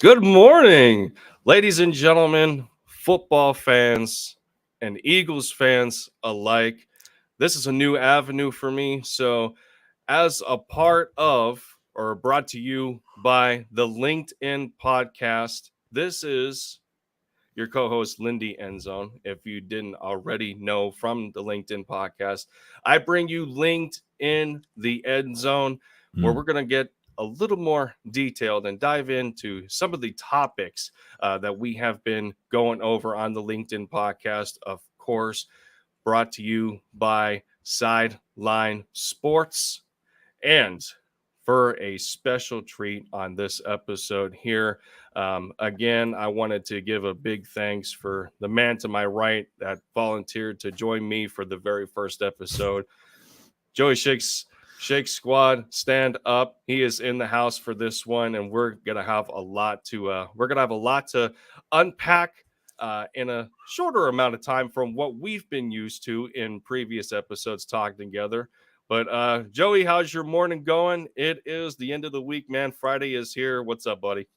Good morning, ladies and gentlemen, football fans and Eagles fans alike. This is a new avenue for me. So, as a part of or brought to you by the LinkedIn podcast, this is your co-host Lindy Endzone. If you didn't already know from the LinkedIn podcast, I bring you Linked in the Endzone, where we're going to get a little more detailed and dive into some of the topics that we have been going over on the LinkedIn podcast. Of course, brought to you by Sideline Sports. And for a special treat on this episode here, again, I wanted to give a big thanks for the man to my right that volunteered to join me for the very first episode. Joeyshakes Squad, stand up. He is in the house for this one, and we're gonna have a lot to unpack in a shorter amount of time from what we've been used to in previous episodes talking together. But Joey, how's your morning going? It is the end of the week, man. Friday is here. What's up, buddy?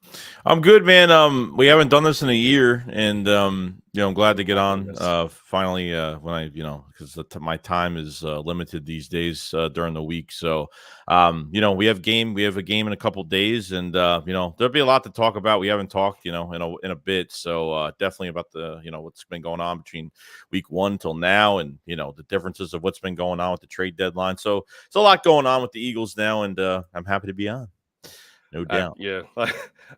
I'm good, man. We haven't done this in a year, and I'm glad to get on finally. When I, because my time is limited these days during the week. So, we have a game in a couple days, and there'll be a lot to talk about. We haven't talked, in a bit. So definitely about the, what's been going on between week 1 till now, and the differences of what's been going on with the trade deadline. So it's a lot going on with the Eagles now, and I'm happy to be on. No doubt.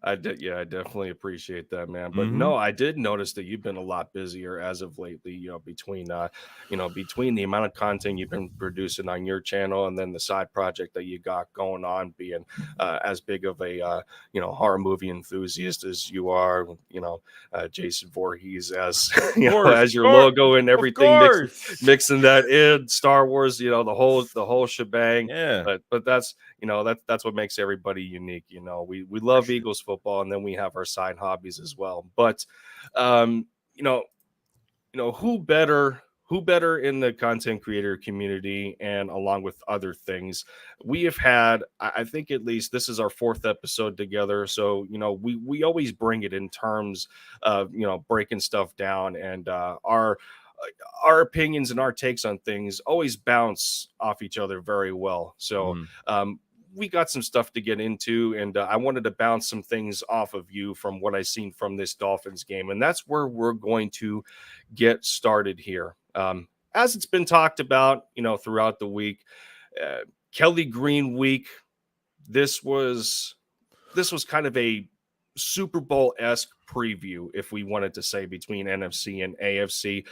I did. Yeah, I definitely appreciate that, man. But no, I did notice that you've been a lot busier as of lately. Between the amount of content you've been producing on your channel and then the side project that you got going on, being as big of a horror movie enthusiast as you are. Jason Voorhees as as your logo and everything, mixing that in Star Wars. The whole shebang. Yeah. But that's that's what makes everybody unique. We love Eagles football, and then we have our side hobbies as well. But who better in the content creator community, and along with other things, we have had, I think, at least this is our 4th episode together. So we always bring it in terms of breaking stuff down, and our opinions and our takes on things always bounce off each other very well. So we got some stuff to get into, and I wanted to bounce some things off of you from what I've seen from this Dolphins game, and that's where we're going to get started here. As it's been talked about, throughout the week, Kelly Green week. This was kind of a Super Bowl-esque preview, if we wanted to say, between NFC and AFC.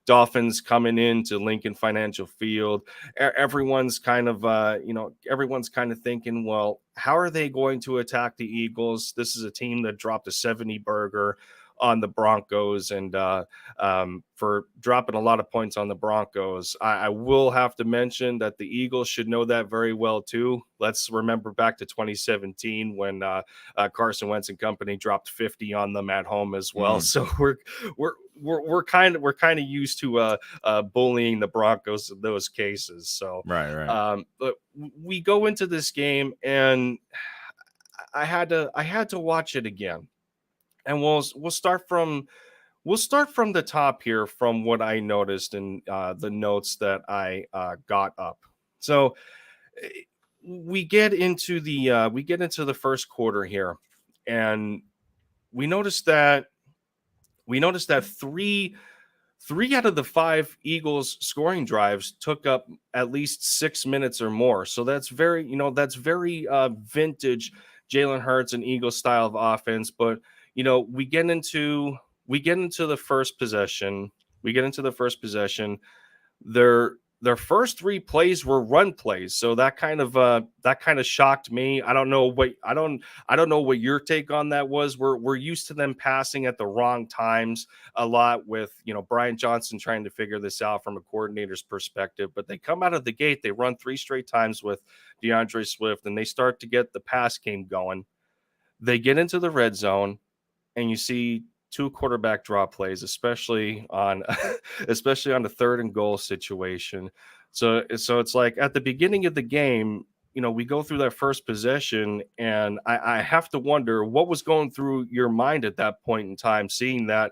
Dolphins coming into Lincoln Financial Field. Everyone's kind of thinking, well, how are they going to attack the Eagles? This is a team that dropped a 70 burger on the Broncos, and for dropping a lot of points on the Broncos. I will have to mention that the Eagles should know that very well too. Let's remember back to 2017 when Carson Wentz and company dropped 50 on them at home as well. So we're kind of used to bullying the Broncos in those cases. So right. But we go into this game, and I had to watch it again. And we'll start from the top here, from what I noticed in the notes that I got up. So we get into the first quarter here, and we noticed that three out of the 5 Eagles scoring drives took up at least 6 minutes or more. So that's very vintage Jalen Hurts and Eagles style of offense. But we get into the first possession. Their first 3 plays were run plays, so that kind of shocked me. I don't know what your take on that was. We're used to them passing at the wrong times a lot, with Brian Johnson trying to figure this out from a coordinator's perspective. But they come out of the gate, they run 3 straight times with DeAndre Swift, and they start to get the pass game going. They get into the red zone, and you see 2 quarterback draw plays, especially on the 3rd and goal situation. So it's like at the beginning of the game, we go through that first possession, and I have to wonder what was going through your mind at that point in time, seeing that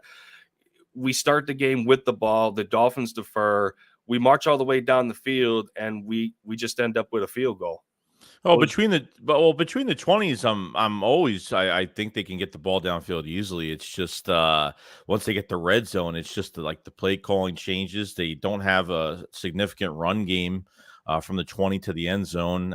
we start the game with the ball, the Dolphins defer, we march all the way down the field, and we just end up with a field goal. Oh, between the 20s, I'm always I think they can get the ball downfield easily. It's just once they get the red zone, it's just like the play calling changes. They don't have a significant run game from the 20 to the end zone.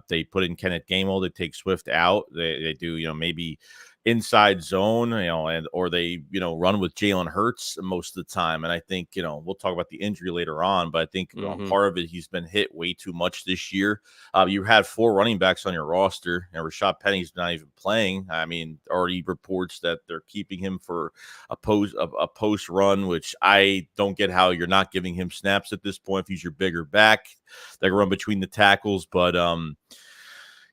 They put in Kenneth Gainwell, they take Swift out. They do, maybe inside zone, and or they, run with Jalen Hurts most of the time. And I think, we'll talk about the injury later on, but I think part of it, he's been hit way too much this year. You had 4 running backs on your roster, and Rashad Penny's not even playing. I mean, already reports that they're keeping him for a post run, which I don't get how you're not giving him snaps at this point if he's your bigger back that can run between the tackles. But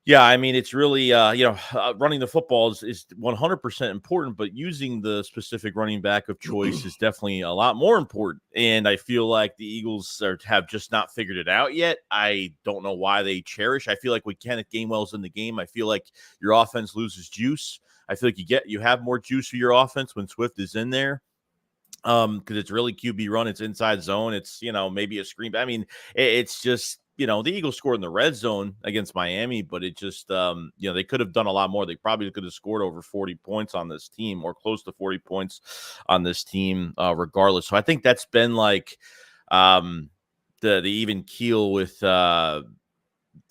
yeah, I mean, it's really, running the football is 100% important, but using the specific running back of choice is definitely a lot more important. And I feel like the Eagles have just not figured it out yet. I don't know why they cherish. I feel like when Kenneth Gainwell's in the game, I feel like your offense loses juice. I feel like you have more juice for your offense when Swift is in there. Because it's really QB run, it's inside zone, it's maybe a screen. I mean, it's just the Eagles scored in the red zone against Miami, but it just they could have done a lot more. They probably could have scored over 40 points on this team, or close to 40 points on this team, regardless. So I think that's been like the even keel with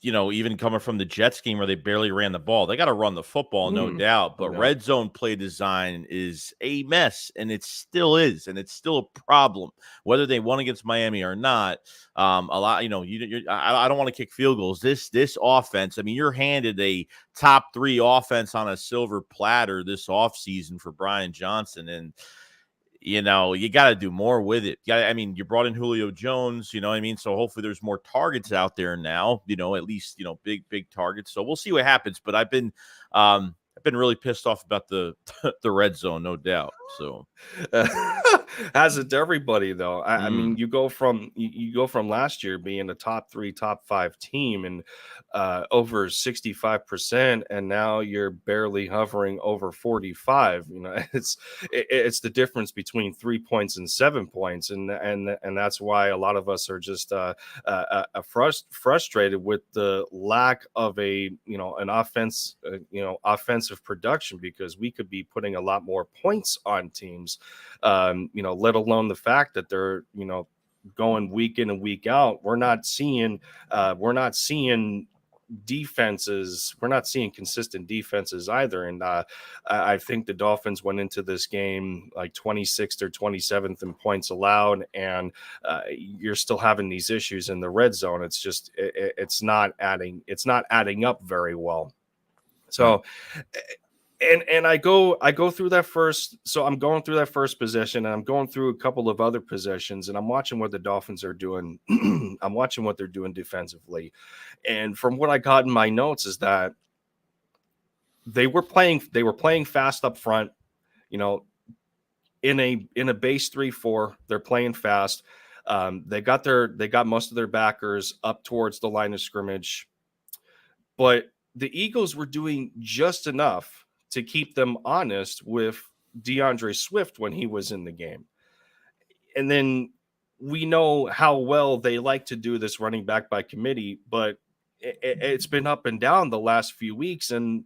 even coming from the Jets game where they barely ran the ball. They got to run the football, no doubt. But red zone play design is a mess, and it still is, and it's still a problem, whether they won against Miami or not. A lot, I don't want to kick field goals. This offense, I mean, you're handed a top 3 offense on a silver platter this offseason for Brian Johnson, and you got to do more with it. I mean, you brought in Julio Jones, so hopefully there's more targets out there now, at least, big targets. So we'll see what happens. But I've been really pissed off about the red zone, no doubt. So has it to everybody though. I mean, you go from last year being a top 3, top 5 team and over 65%, and now you're barely hovering over 45. It's the difference between 3 points and 7 points, and that's why a lot of us are just frustrated with the lack of an offensive production, because we could be putting a lot more points on teams, let alone the fact that they're, going week in and week out. We're not seeing defenses. We're not seeing consistent defenses either. And I think the Dolphins went into this game like 26th or 27th in points allowed, and you're still having these issues in the red zone. It's just it's not adding up very well. So and I go through that first. So I'm going through that first possession, and I'm going through a couple of other possessions, and I'm watching what the Dolphins are doing. I'm watching what they're doing defensively. And from what I got in my notes is that they were playing fast up front, in a base 3-4, they're playing fast. They got most of their backers up towards the line of scrimmage, but the Eagles were doing just enough to keep them honest with DeAndre Swift when he was in the game. And then we know how well they like to do this running back by committee, but it's been up and down the last few weeks. And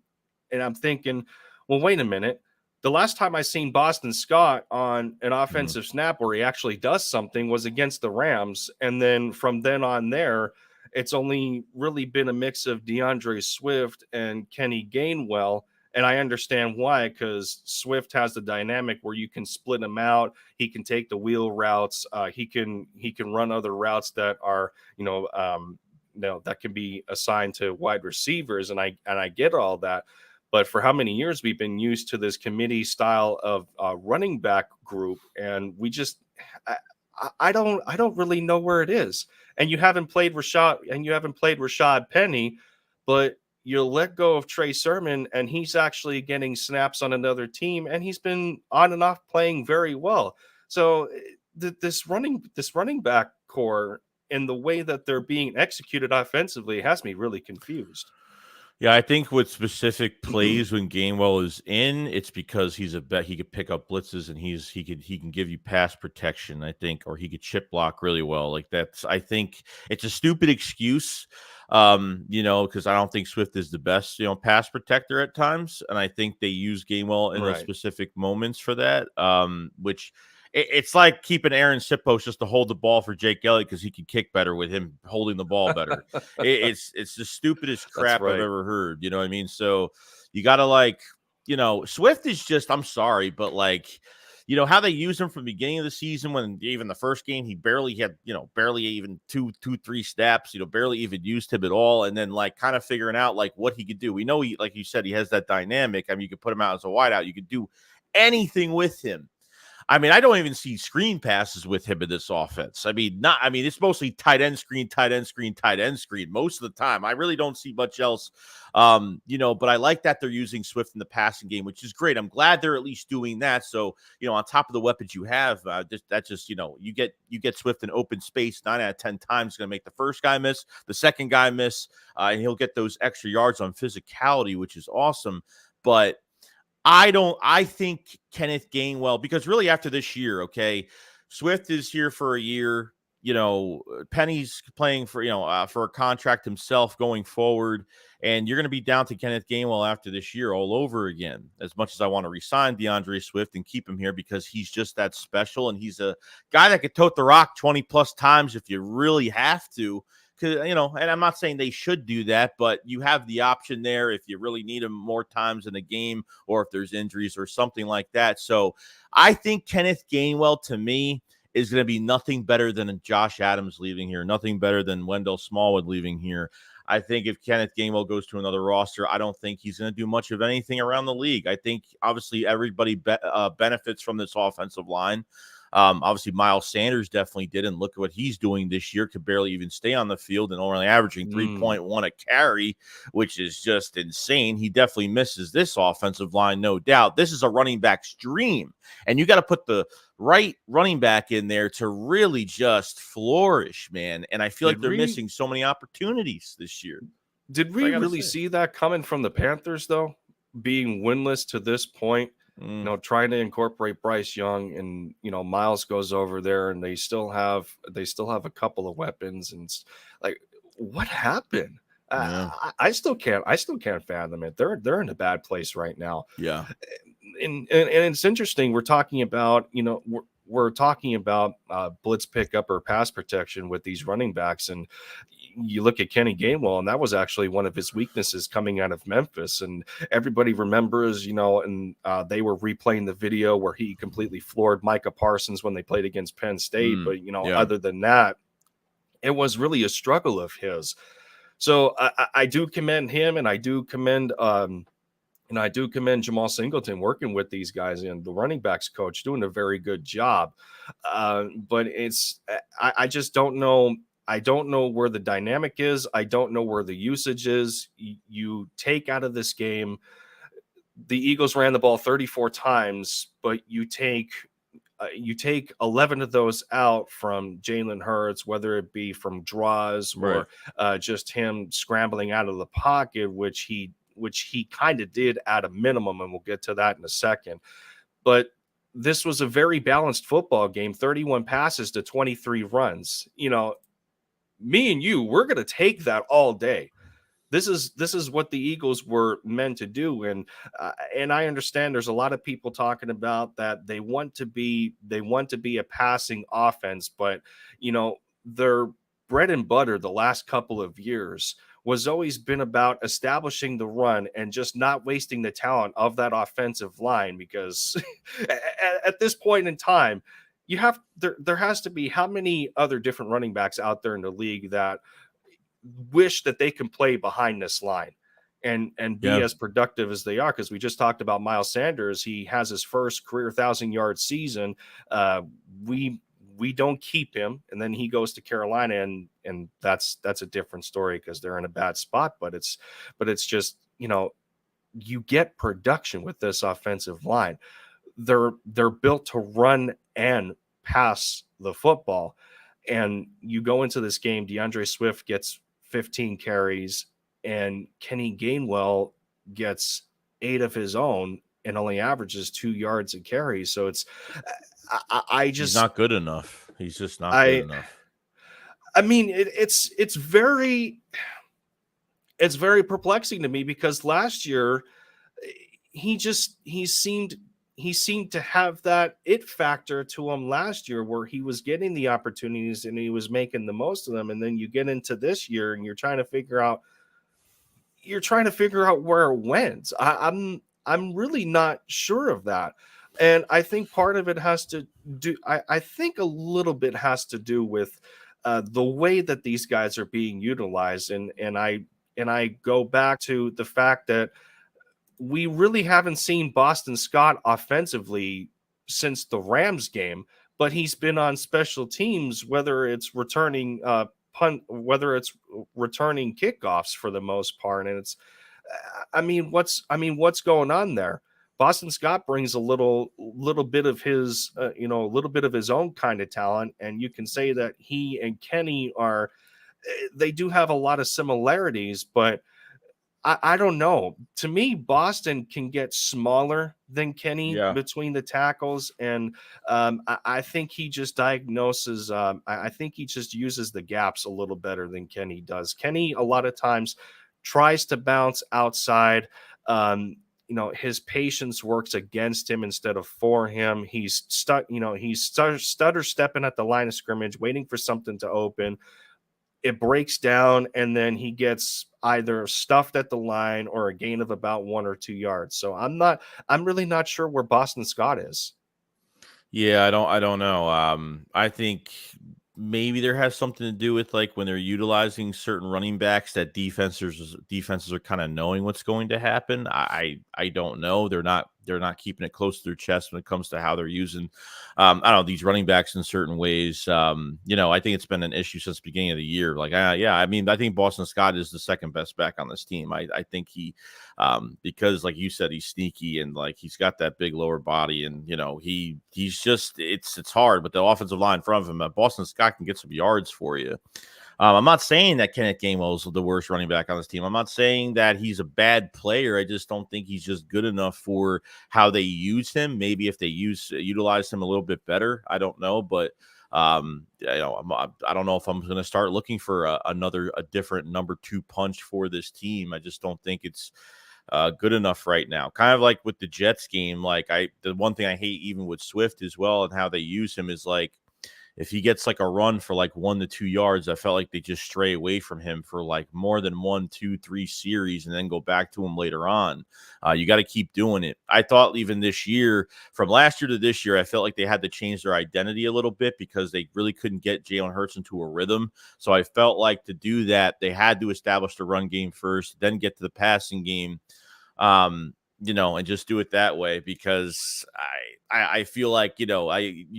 I'm thinking, well, wait a minute. The last time I seen Boston Scott on an offensive snap where he actually does something was against the Rams. And then from then on there, it's only really been a mix of DeAndre Swift and Kenny Gainwell. And I understand why, because Swift has the dynamic where you can split him out. He can take the wheel routes. He can run other routes that are, that can be assigned to wide receivers. And I get all that. But for how many years we've been used to this committee style of running back group, and we just, I don't really know where it is. And you haven't played Rashad Penny, but you let go of Trey Sermon, and he's actually getting snaps on another team, and he's been on and off playing very well. So this running back core, and the way that they're being executed offensively has me really confused. Yeah, I think with specific plays when Gainwell is in, it's because he's a bet he could pick up blitzes and he can give you pass protection, I think, or he could chip block really well. Like that's I think it's a stupid excuse, because I don't think Swift is the best, pass protector at times. And I think they use Gainwell in those Right. specific moments for that. Which it's like keeping Aaron Sipos just to hold the ball for Jake Elliott because he can kick better with him holding the ball better. It's the stupidest That's crap I've right. ever heard. You know what I mean? So you got to Swift is just, I'm sorry, but how they used him from the beginning of the season when even the first game, he barely had, barely even three snaps, barely even used him at all. And then kind of figuring out what he could do. We know he, like you said, he has that dynamic. I mean, you could put him out as a wideout. You could do anything with him. I mean, I don't even see screen passes with him in this offense. It's mostly tight end screen, tight end screen, tight end screen most of the time. I really don't see much else, but I like that they're using Swift in the passing game, which is great. I'm glad they're at least doing that. So, on top of the weapons you have, you get Swift in open space 9 out of 10 times, going to make the first guy miss, the second guy miss, and he'll get those extra yards on physicality, which is awesome. But I think Kenneth Gainwell, because really after this year, okay, Swift is here for a year, Penny's playing for a contract himself going forward, and you're going to be down to Kenneth Gainwell after this year all over again. As much as I want to re-sign DeAndre Swift and keep him here because he's just that special, and he's a guy that could tote the rock 20 plus times if you really have to. And I'm not saying they should do that, but you have the option there if you really need him more times in a game or if there's injuries or something like that. So I think Kenneth Gainwell, to me, is going to be nothing better than Josh Adams leaving here, nothing better than Wendell Smallwood leaving here. I think if Kenneth Gainwell goes to another roster, I don't think he's going to do much of anything around the league. I think, obviously, everybody benefits from this offensive line. Obviously, Miles Sanders definitely did, and look at what he's doing this year. Could barely even stay on the field and only averaging 3.1 a carry, which is just insane. He definitely misses this offensive line, no doubt. This is a running back's dream, and you got to put the right running back in there to really just flourish, man. And I feel like they're missing so many opportunities this year. Did we really see that coming from the Panthers, though? Being winless to this point, trying to incorporate Bryce Young, and Miles goes over there, and they still have a couple of weapons, and what happened? Yeah. I still can't fathom it. They're in a bad place right now. Yeah, and it's interesting. We're talking about we're talking about blitz pickup or pass protection with these running backs, and you look at Kenny Gainwell, and that was actually one of his weaknesses coming out of Memphis. And everybody remembers, and they were replaying the video where he completely floored Micah Parsons when they played against Penn State. But other than that, it was really a struggle of his. So I do commend him, and I do commend Jamal Singleton working with these guys, and the running backs coach doing a very good job. But I just don't know. I don't know where the dynamic is. I don't know where the usage is. You take out of this game, the Eagles ran the ball 34 times, but you take 11 of those out from Jalen Hurts, whether it be from draws or just him scrambling out of the pocket, which he kind of did at a minimum, and we'll get to that in a second. But this was a very balanced football game, 31 passes to 23 runs. Me and you, we're going to take that all day. This is what the Eagles were meant to do, and I understand there's a lot of people talking about that they want to be a passing offense, but their bread and butter the last couple of years was always been about establishing the run and just not wasting the talent of that offensive line, because at this point in time, there has to be how many other different running backs out there in the league that wish that they can play behind this line and be as productive as they are. Because we just talked about Miles Sanders. He has his first career 1,000-yard season. We don't keep him, and then he goes to Carolina, and that's a different story because they're in a bad spot. But it's just, you get production with this offensive line. They're built to run and pass the football. And you go into this game, DeAndre Swift gets 15 carries, and Kenny Gainwell gets 8 of his own and only averages 2 yards a carry. So it's, I He's just, not good enough. He's just not good I, enough. I mean, it's very perplexing to me, because last year he seemed to have that it factor to him last year, where he was getting the opportunities and he was making the most of them. And then you get into this year and you're trying to figure out where it went. I'm really not sure of that. And I think part of it has to do, I think a little bit has to do with the way that these guys are being utilized. And I go back to the fact that we really haven't seen Boston Scott offensively since the Rams game, but he's been on special teams, whether it's returning whether it's returning kickoffs for the most part. And it's, what's going on there? Boston Scott brings a little bit of his, a little bit of his own kind of talent, and you can say that he and Kenny are, they do have a lot of similarities, but I don't know. To me, Boston can get smaller than Kenny Yeah. between the tackles, and I think he just diagnoses. I think he just uses the gaps a little better than Kenny does. Kenny a lot of times tries to bounce outside. His patience works against him instead of for him. He's stuck. He's stutter stepping at the line of scrimmage, waiting for something to open. It breaks down, and then he gets either stuffed at the line or a gain of about 1 or 2 yards. So I'm really not sure where Boston Scott is. Yeah, I don't know. I think maybe there has something to do with like when they're utilizing certain running backs that defenses are kind of knowing what's going to happen. I don't know. They're not keeping it close to their chest when it comes to how they're using I don't know, these running backs in certain ways. I think it's been an issue since the beginning of the year. Like yeah, I mean, I think Boston Scott is the second best back on this team. I think he because like you said, he's sneaky and like he's got that big lower body, and he's just it's hard, but the offensive line in front of him, Boston Scott can get some yards for you. I'm not saying that Kenneth Gainwell is the worst running back on this team. I'm not saying that he's a bad player. I just don't think he's just good enough for how they use him. Maybe if they utilize him a little bit better, I don't know. But I don't know if I'm going to start looking for a different number 2 punch for this team. I just don't think it's good enough right now. Kind of like with the Jets game. Like the one thing I hate even with Swift as well and how they use him is like, if he gets like a run for like 1 to 2 yards, I felt like they just stray away from him for like more than 1, 2, 3 series and then go back to him later on. You got to keep doing it. I thought even this year, from last year to this year, I felt like they had to change their identity a little bit because they really couldn't get Jalen Hurts into a rhythm. So I felt like to do that, they had to establish the run game first, then get to the passing game. And just do it that way, because I feel like, you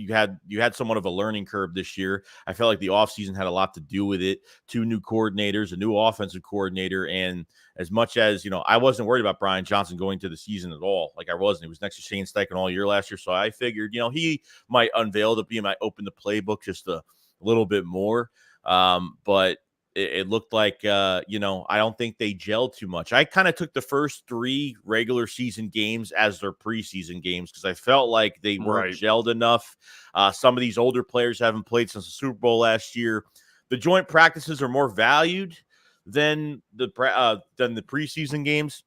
had somewhat of a learning curve this year. I felt like the offseason had a lot to do with it. 2 new coordinators, a new offensive coordinator. And as much as, I wasn't worried about Brian Johnson going to the season at all. Like I wasn't. He was next to Shane Steichen all year last year. So I figured, he might unveil he might open the playbook just a little bit more. But it looked like, I don't think they gelled too much. I kind of took the first 3 regular season games as their preseason games because I felt like they weren't gelled enough. Some of these older players haven't played since the Super Bowl last year. The joint practices are more valued than the preseason games.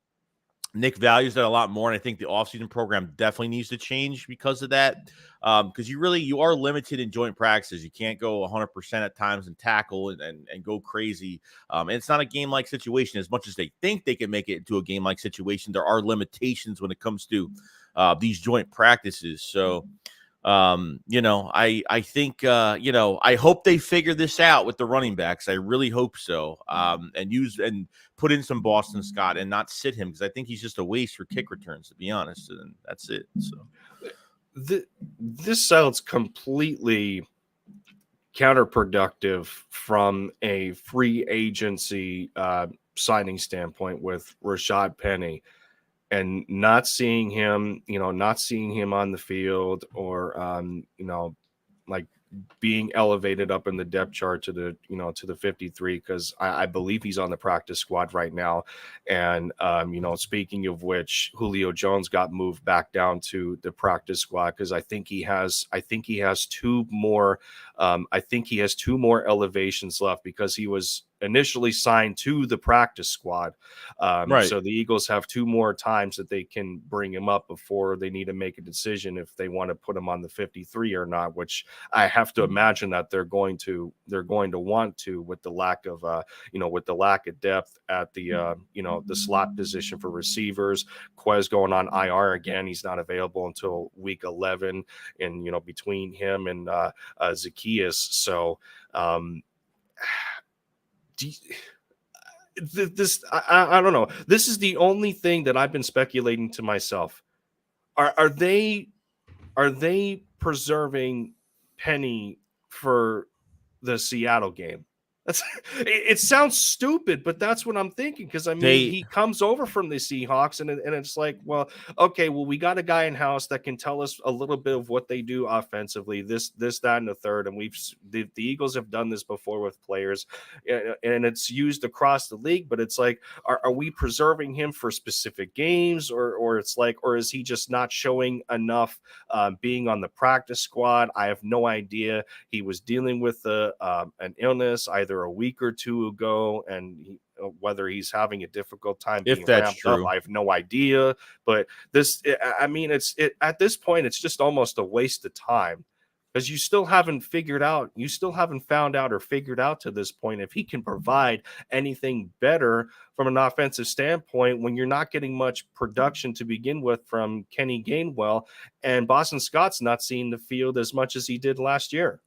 Nick values that a lot more, and I think the offseason program definitely needs to change because of that. Because you are limited in joint practices. You can't go 100% at times and tackle and go crazy. And it's not a game-like situation. As much as they think they can make it into a game-like situation, there are limitations when it comes to these joint practices. So, I think, I hope they figure this out with the running backs. I really hope so. And put in some Boston Scott and not sit him, because I think he's just a waste for kick returns, to be honest. And that's it. So this sounds completely counterproductive from a free agency signing standpoint with Rashad Penny, and not seeing him on the field, or like being elevated up in the depth chart to the to the 53, because I believe he's on the practice squad right now. And speaking of which, Julio Jones got moved back down to the practice squad because I think he has two more elevations left, because he was initially signed to the practice squad. Right. So the Eagles have two more times that they can bring him up before they need to make a decision if they want to put him on the 53 or not, which I have to imagine that they're going to want to, with the lack of depth at the the slot position for receivers. Quez going on IR again. He's not available until week 11, and between him and Zacchaeus. So I don't know. This is the only thing that I've been speculating to myself. Are they preserving Penny for the Seattle game? It sounds stupid, but that's what I'm thinking, because I mean, he comes over from the Seahawks, and it's like, well, okay, well, we got a guy in house that can tell us a little bit of what they do offensively, this, that, and the third, and the Eagles have done this before with players, and it's used across the league. But it's like, are we preserving him for specific games, or it's like, or is he just not showing enough being on the practice squad? I have no idea. He was dealing with an illness either a week or two ago, and whether he's having a difficult time being ramped up, I have no idea. But at this point, it's just almost a waste of time, because you still haven't found out or figured out to this point if he can provide anything better from an offensive standpoint, when you're not getting much production to begin with from Kenny Gainwell, and Boston Scott's not seeing the field as much as he did last year.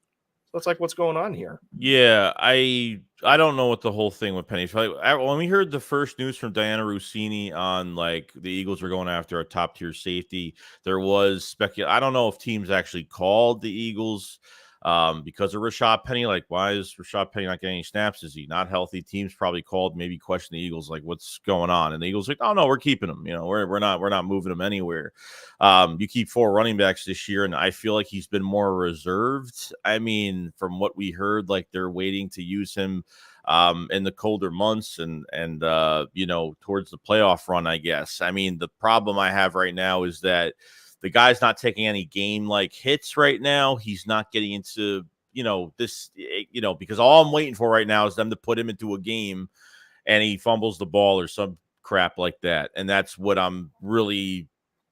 It's like, what's going on here? Yeah, I don't know what the whole thing with Penny. When we heard the first news from Diana Rossini on like the Eagles were going after a top tier safety, there was speculation. I don't know if teams actually called the Eagles because of Rashad Penny. Like, why is Rashad Penny not getting any snaps? Is he not healthy? Teams probably called, maybe questioned the Eagles, like, what's going on? And the Eagles like, oh no, we're keeping him. We're not moving him anywhere. You keep 4 running backs this year, and I feel like he's been more reserved. I mean, from what we heard, like they're waiting to use him in the colder months and towards the playoff run, I guess. I mean, the problem I have right now is that the guy's not taking any game like hits right now. He's not getting into, because all I'm waiting for right now is them to put him into a game and he fumbles the ball or some crap like that. And that's what I'm really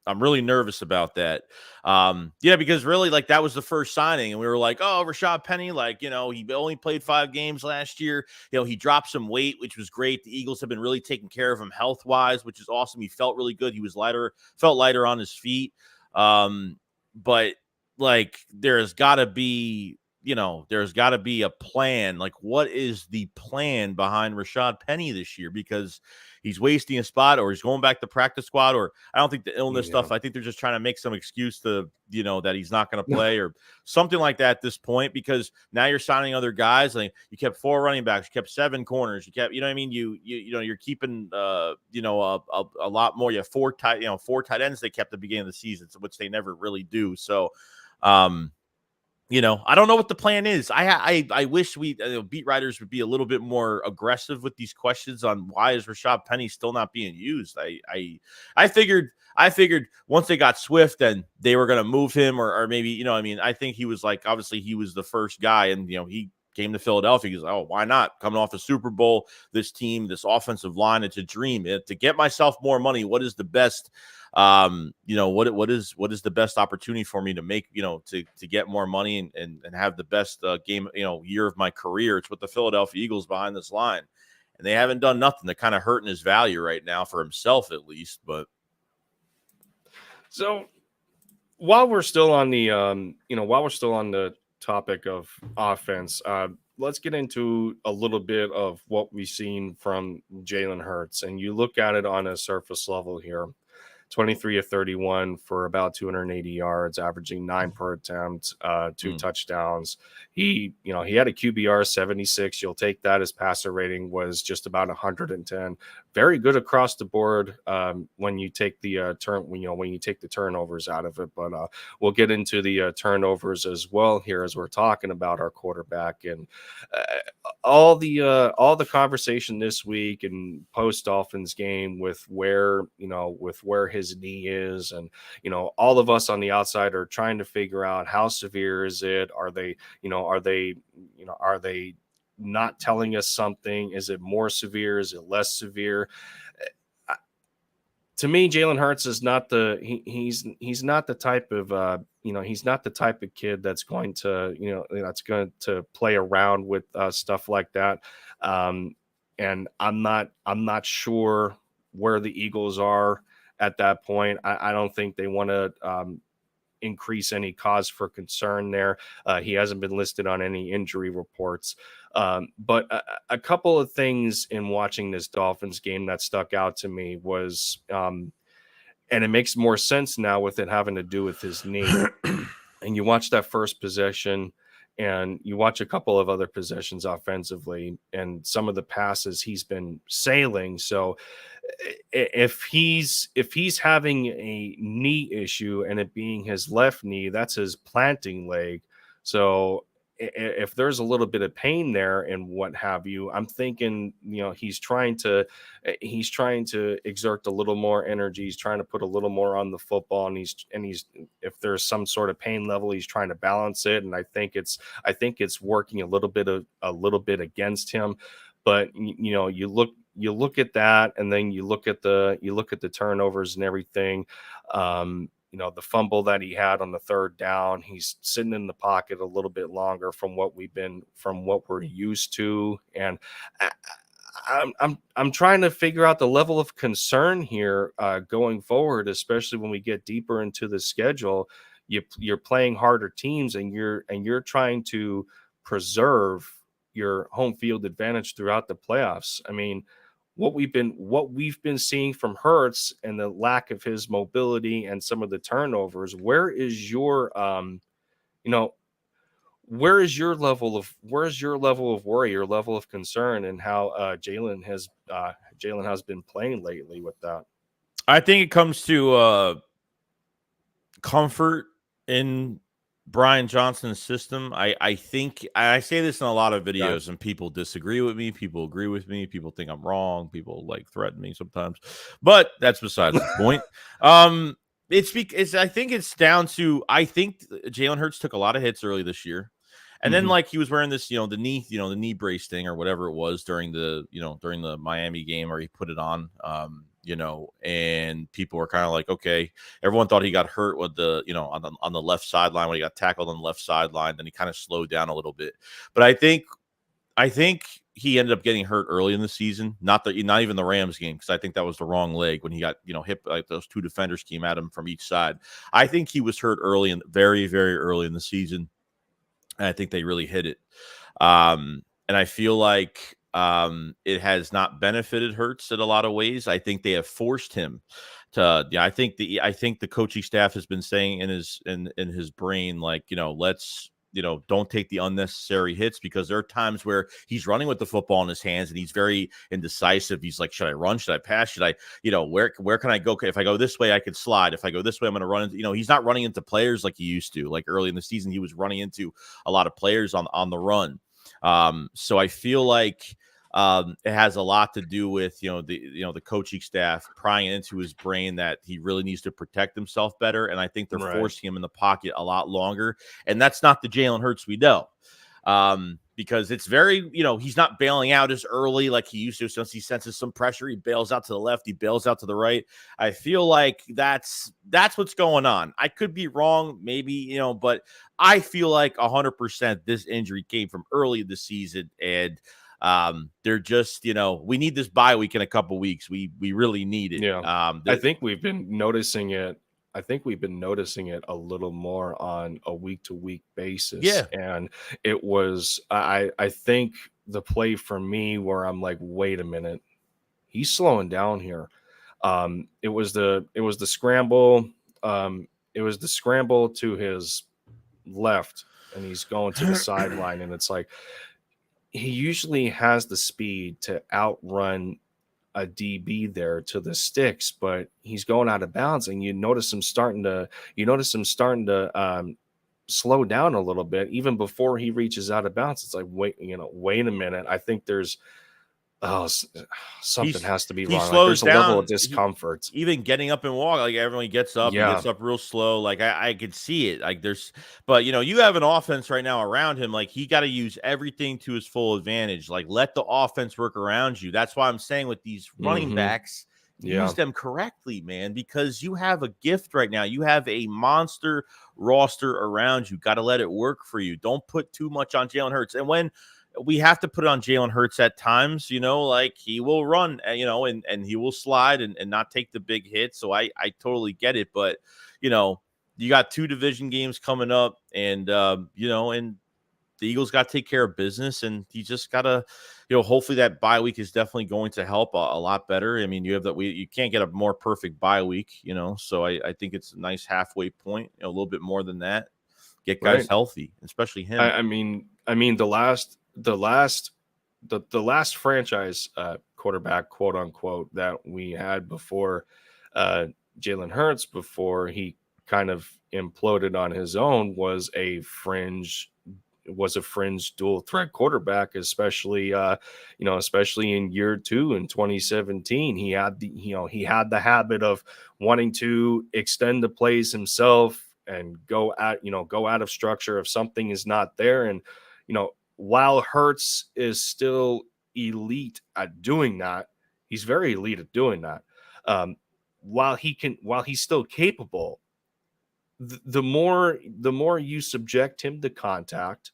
nervous about that. Because really, like, that was the first signing, and we were like, oh, Rashad Penny, like, he only played 5 games last year. He dropped some weight, which was great. The Eagles have been really taking care of him health-wise, which is awesome. He felt really good. He was felt lighter on his feet. But like, there's got to be a plan. Like, what is the plan behind Rashad Penny this year? Because he's wasting a spot, or he's going back to practice squad, or I don't think the illness stuff. I think they're just trying to make some excuse to, that he's not going to play or something like that at this point, because now you're signing other guys. Like, you kept 4 running backs, you kept 7 corners, you kept, you're keeping, a lot more. You have 4 tight ends they kept at the beginning of the season, which they never really do. So, I don't know what the plan is. I wish beat writers would be a little bit more aggressive with these questions on why is Rashad Penny still not being used. I figured once they got Swift, then they were going to move him, or maybe, I think he was like, obviously he was the first guy, and, he came to Philadelphia. He's like, oh, why not? Coming off a Super Bowl, this team, this offensive line, it's a dream. To get myself more money, what is the best what is the best opportunity for me to make, to get more money and have the best game, year of my career? It's with the Philadelphia Eagles behind this line, and they haven't done nothing. They're kind of hurting his value right now, for himself at least. But so while we're still on the topic of offense, let's get into a little bit of what we've seen from Jalen Hurts. And you look at it on a surface level here. 23 of 31 for about 280 yards, averaging 9 per attempt, 2 touchdowns. He had a QBR 76. You'll take that. His passer rating was just about 110. Very good across the board when you take the when you take the turnovers out of it. But we'll get into the turnovers as well here as we're talking about our quarterback, and all the conversation this week and post Dolphins game with where his knee is, and all of us on the outside are trying to figure out how severe is it. Are they not telling us something? Is it more severe? Is it less severe? To me, Jalen Hurts is not he's not the type of he's not the type of kid that's going to play around with stuff like that. And I'm not sure where the Eagles are at that point. I don't think they want to increase any cause for concern there. He hasn't been listed on any injury reports. But a couple of things in watching this Dolphins game that stuck out to me was, and it makes more sense now with it having to do with his knee. And you watch that first possession, and you watch a couple of other possessions offensively, and some of the passes he's been sailing. So if he's having a knee issue and it being his left knee, that's his planting leg. So if there's a little bit of pain there and what have you, I'm thinking, he's trying to exert a little more energy. He's trying to put a little more on the football, and he's if there's some sort of pain level, he's trying to balance it. And I think it's working a little bit against him. But you look at that, and then you look at the turnovers and everything. The fumble that he had on the third down, he's sitting in the pocket a little bit longer from what we're used to. And I'm trying to figure out the level of concern here going forward, especially when we get deeper into the schedule. You're playing harder teams, and you're trying to preserve your home field advantage throughout the playoffs. I mean, what we've been seeing from Hurts and the lack of his mobility and some of the turnovers, where is your level of worry, your level of concern, and how Jalen has been playing lately with that? I think it comes to comfort in Brian Johnson's system. I think I say this in a lot of videos, and people disagree with me, people agree with me, people think I'm wrong, people threaten me sometimes, but that's besides the point. I think it's down to, I think Jalen Hurts took a lot of hits early this year. And then he was wearing this, the knee brace thing or whatever it was during the Miami game, or he put it on, and people were kind of like, okay, everyone thought he got hurt with the, on the left sideline when he got tackled on the left sideline. Then he kind of slowed down a little bit. But I think he ended up getting hurt early in the season, not even the Rams game, because I think that was the wrong leg when he got, hit, like those two defenders came at him from each side. I think he was hurt very, very early in the season. And I think they really hit it. And I feel like it has not benefited Hurts in a lot of ways. I think they have forced him to. I think the coaching staff has been saying in his brain, like, let's, don't take the unnecessary hits, because there are times where he's running with the football in his hands and he's very indecisive. He's like, should I run? Should I pass? Should I, where can I go? If I go this way, I could slide. If I go this way, I'm going to run into, he's not running into players like he used to. Like early in the season, he was running into a lot of players on the run. So I feel like it has a lot to do with, the coaching staff prying into his brain that he really needs to protect himself better. And I think they're forcing him in the pocket a lot longer. And that's not the Jalen Hurts we know. Because it's very, he's not bailing out as early like he used to. Since he senses some pressure, he bails out to the left, he bails out to the right. I feel like that's what's going on. I could be wrong, maybe, but I feel like 100% this injury came from early in the season, and they're just, we need this bye week in a couple weeks. We really need it. Yeah. I think we've been noticing it. A little more on a week-to-week basis. Yeah. And it was, I think the play for me where I'm like, wait a minute, he's slowing down here. It was the scramble. It was the scramble to his left, and he's going to the sideline, and it's like he usually has the speed to outrun a DB there to the sticks, but he's going out of bounds, and you notice him starting to slow down a little bit even before he reaches out of bounds. It's like, wait a minute. I think there's something has to be he wrong. Like slows there's a level of down. discomfort. Even getting up and walk, like everyone gets up, he Yeah. gets up real slow. Like I could see it. Like but you have an offense right now around him. Like he got to use everything to his full advantage. Like let the offense work around you. That's why I'm saying with these running backs, use them correctly, man, because you have a gift right now. You have a monster roster around you. Got to let it work for you. Don't put too much on Jalen Hurts. And when we have to put it on Jalen Hurts at times, like he will run, and he will slide and not take the big hit. So I totally get it. But, you got 2 division games coming up, and, and the Eagles got to take care of business, and you just got to, hopefully that bye week is definitely going to help a lot better. I mean, you have you can't get a more perfect bye week, so I think it's a nice halfway point, a little bit more than that. Get guys healthy, especially him. I mean, the last franchise quarterback, quote unquote, that we had before Jalen Hurts, before he kind of imploded on his own, was a fringe dual threat quarterback, especially especially in year 2 in 2017. He had the habit of wanting to extend the plays himself and go out of structure if something is not there. And while Hurts is still elite at doing that, he's very elite at doing that. While he's still capable, the more you subject him to contact,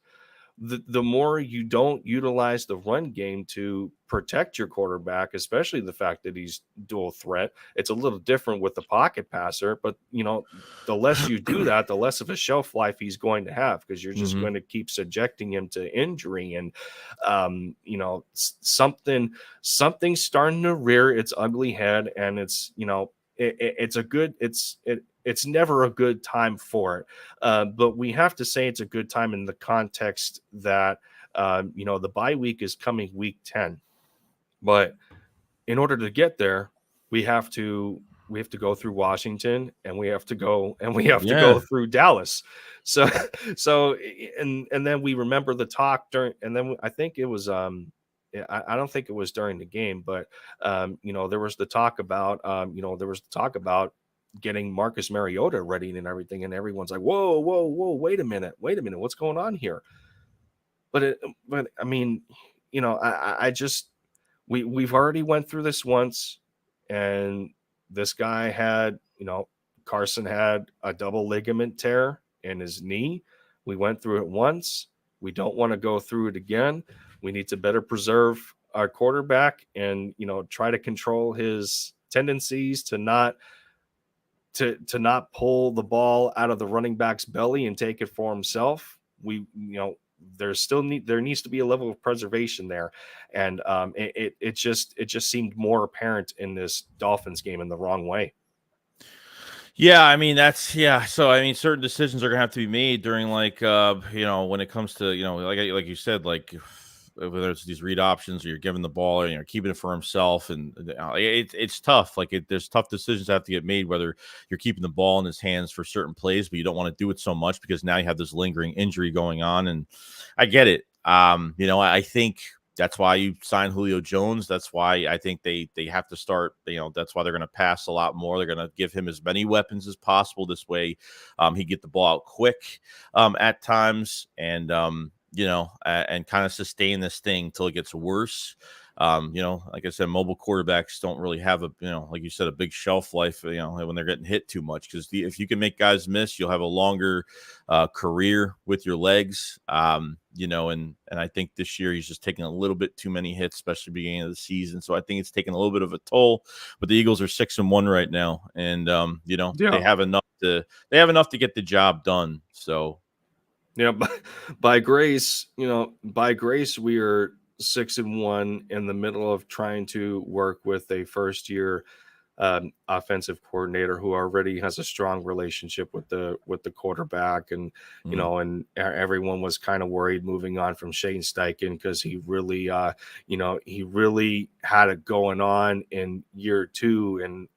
the more you don't utilize the run game to protect your quarterback, especially the fact that he's dual threat. It's a little different with the pocket passer, but the less you do that, the less of a shelf life he's going to have, because you're just going to keep subjecting him to injury. And something's starting to rear its ugly head, and it's it's never a good time for it. But we have to say it's a good time in the context that, the bye week is coming week 10. But in order to get there, we have to go through Washington, and we have to go through Dallas. So and then we remember the talk during, and then I think it was I don't think it was during the game, but there was the talk about getting Marcus Mariota ready and everything, and everyone's like, whoa, wait a minute, what's going on here? But I mean, I just we've already went through this once, and this guy had, Carson had a double ligament tear in his knee. We went through it once. We don't want to go through it again. We need to better preserve our quarterback and, try to control his tendencies to not pull the ball out of the running back's belly and take it for himself. There needs to be a level of preservation there. And it just seemed more apparent in this Dolphins game in the wrong way. Yeah, I mean, so I mean, certain decisions are gonna have to be made during, like, when it comes to, like you said, like, whether it's these read options or you're giving the ball or you're keeping it for himself, and it's tough. Like, there's tough decisions that have to get made, whether you're keeping the ball in his hands for certain plays, but you don't want to do it so much because now you have this lingering injury going on. And I get it. I think that's why you sign Julio Jones. That's why I think they have to start, that's why they're going to pass a lot more. They're going to give him as many weapons as possible. This way he get the ball out quick at times, and and kind of sustain this thing till it gets worse. Like I said, mobile quarterbacks don't really have like you said, a big shelf life, when they're getting hit too much, because if you can make guys miss, you'll have a longer career with your legs. And I think this year he's just taking a little bit too many hits, especially beginning of the season. So I think it's taking a little bit of a toll, but the Eagles are 6-1 right now. And, they have enough to get the job done. So, by grace, we are 6-1 in the middle of trying to work with a first year offensive coordinator who already has a strong relationship with the quarterback, and and everyone was kind of worried moving on from Shane Steichen because he really he really had it going on in year 2, and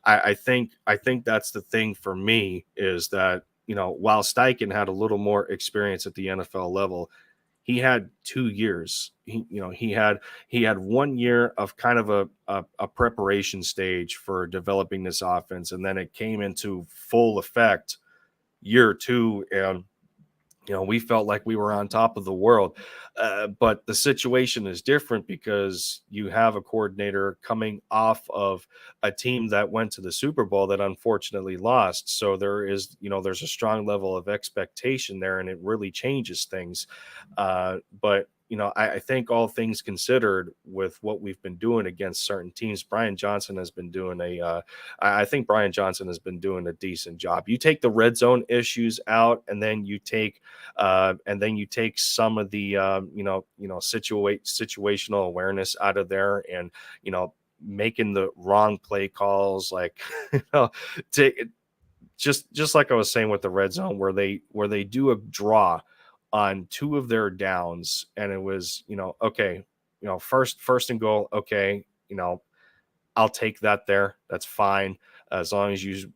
I think that's the thing for me, is that while Steichen had a little more experience at the NFL level, he had 2 years. He had 1 year of kind of a preparation stage for developing this offense, and then it came into full effect year 2, and we felt like we were on top of the world. But the situation is different because you have a coordinator coming off of a team that went to the Super Bowl that unfortunately lost. So there's a strong level of expectation there, and it really changes things. But I think all things considered, with what we've been doing against certain teams, Brian Johnson has been doing I think Brian Johnson has been doing a decent job. You take the red zone issues out, and then you take some of the situational awareness out of there, and making the wrong play calls, like take just like I was saying with the red zone, where they do a draw on 2 of their downs, and it was okay, first and goal, okay, I'll take that there, that's fine, as long as you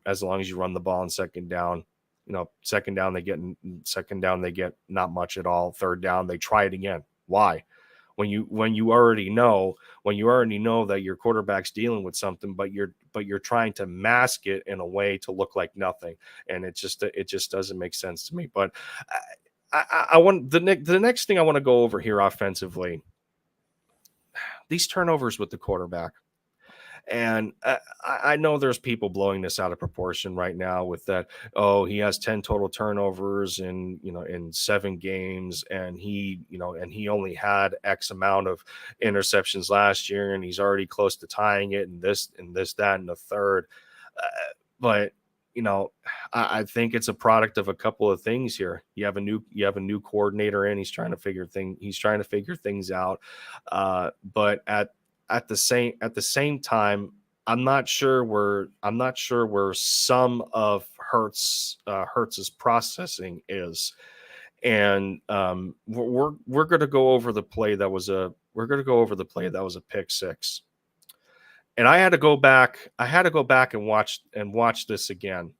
run the ball on second down. Second down they get not much at all. Third down they try it again. Why? When you already know that your quarterback's dealing with something, but you're trying to mask it in a way to look like nothing, and it just doesn't make sense to me. But I want the next thing I want to go over here offensively, these turnovers with the quarterback. And I know there's people blowing this out of proportion right now with that. Oh, he has 10 total turnovers in 7 games, and he only had X amount of interceptions last year, and he's already close to tying it, and this, that, and the third. But I think it's a product of a couple of things here. You have a new coordinator in. He's trying to figure things out. But at the same time, I'm not sure where some of Hertz's processing is. And we're going to go over the play that was a pick six. And I had to go back and watch this again.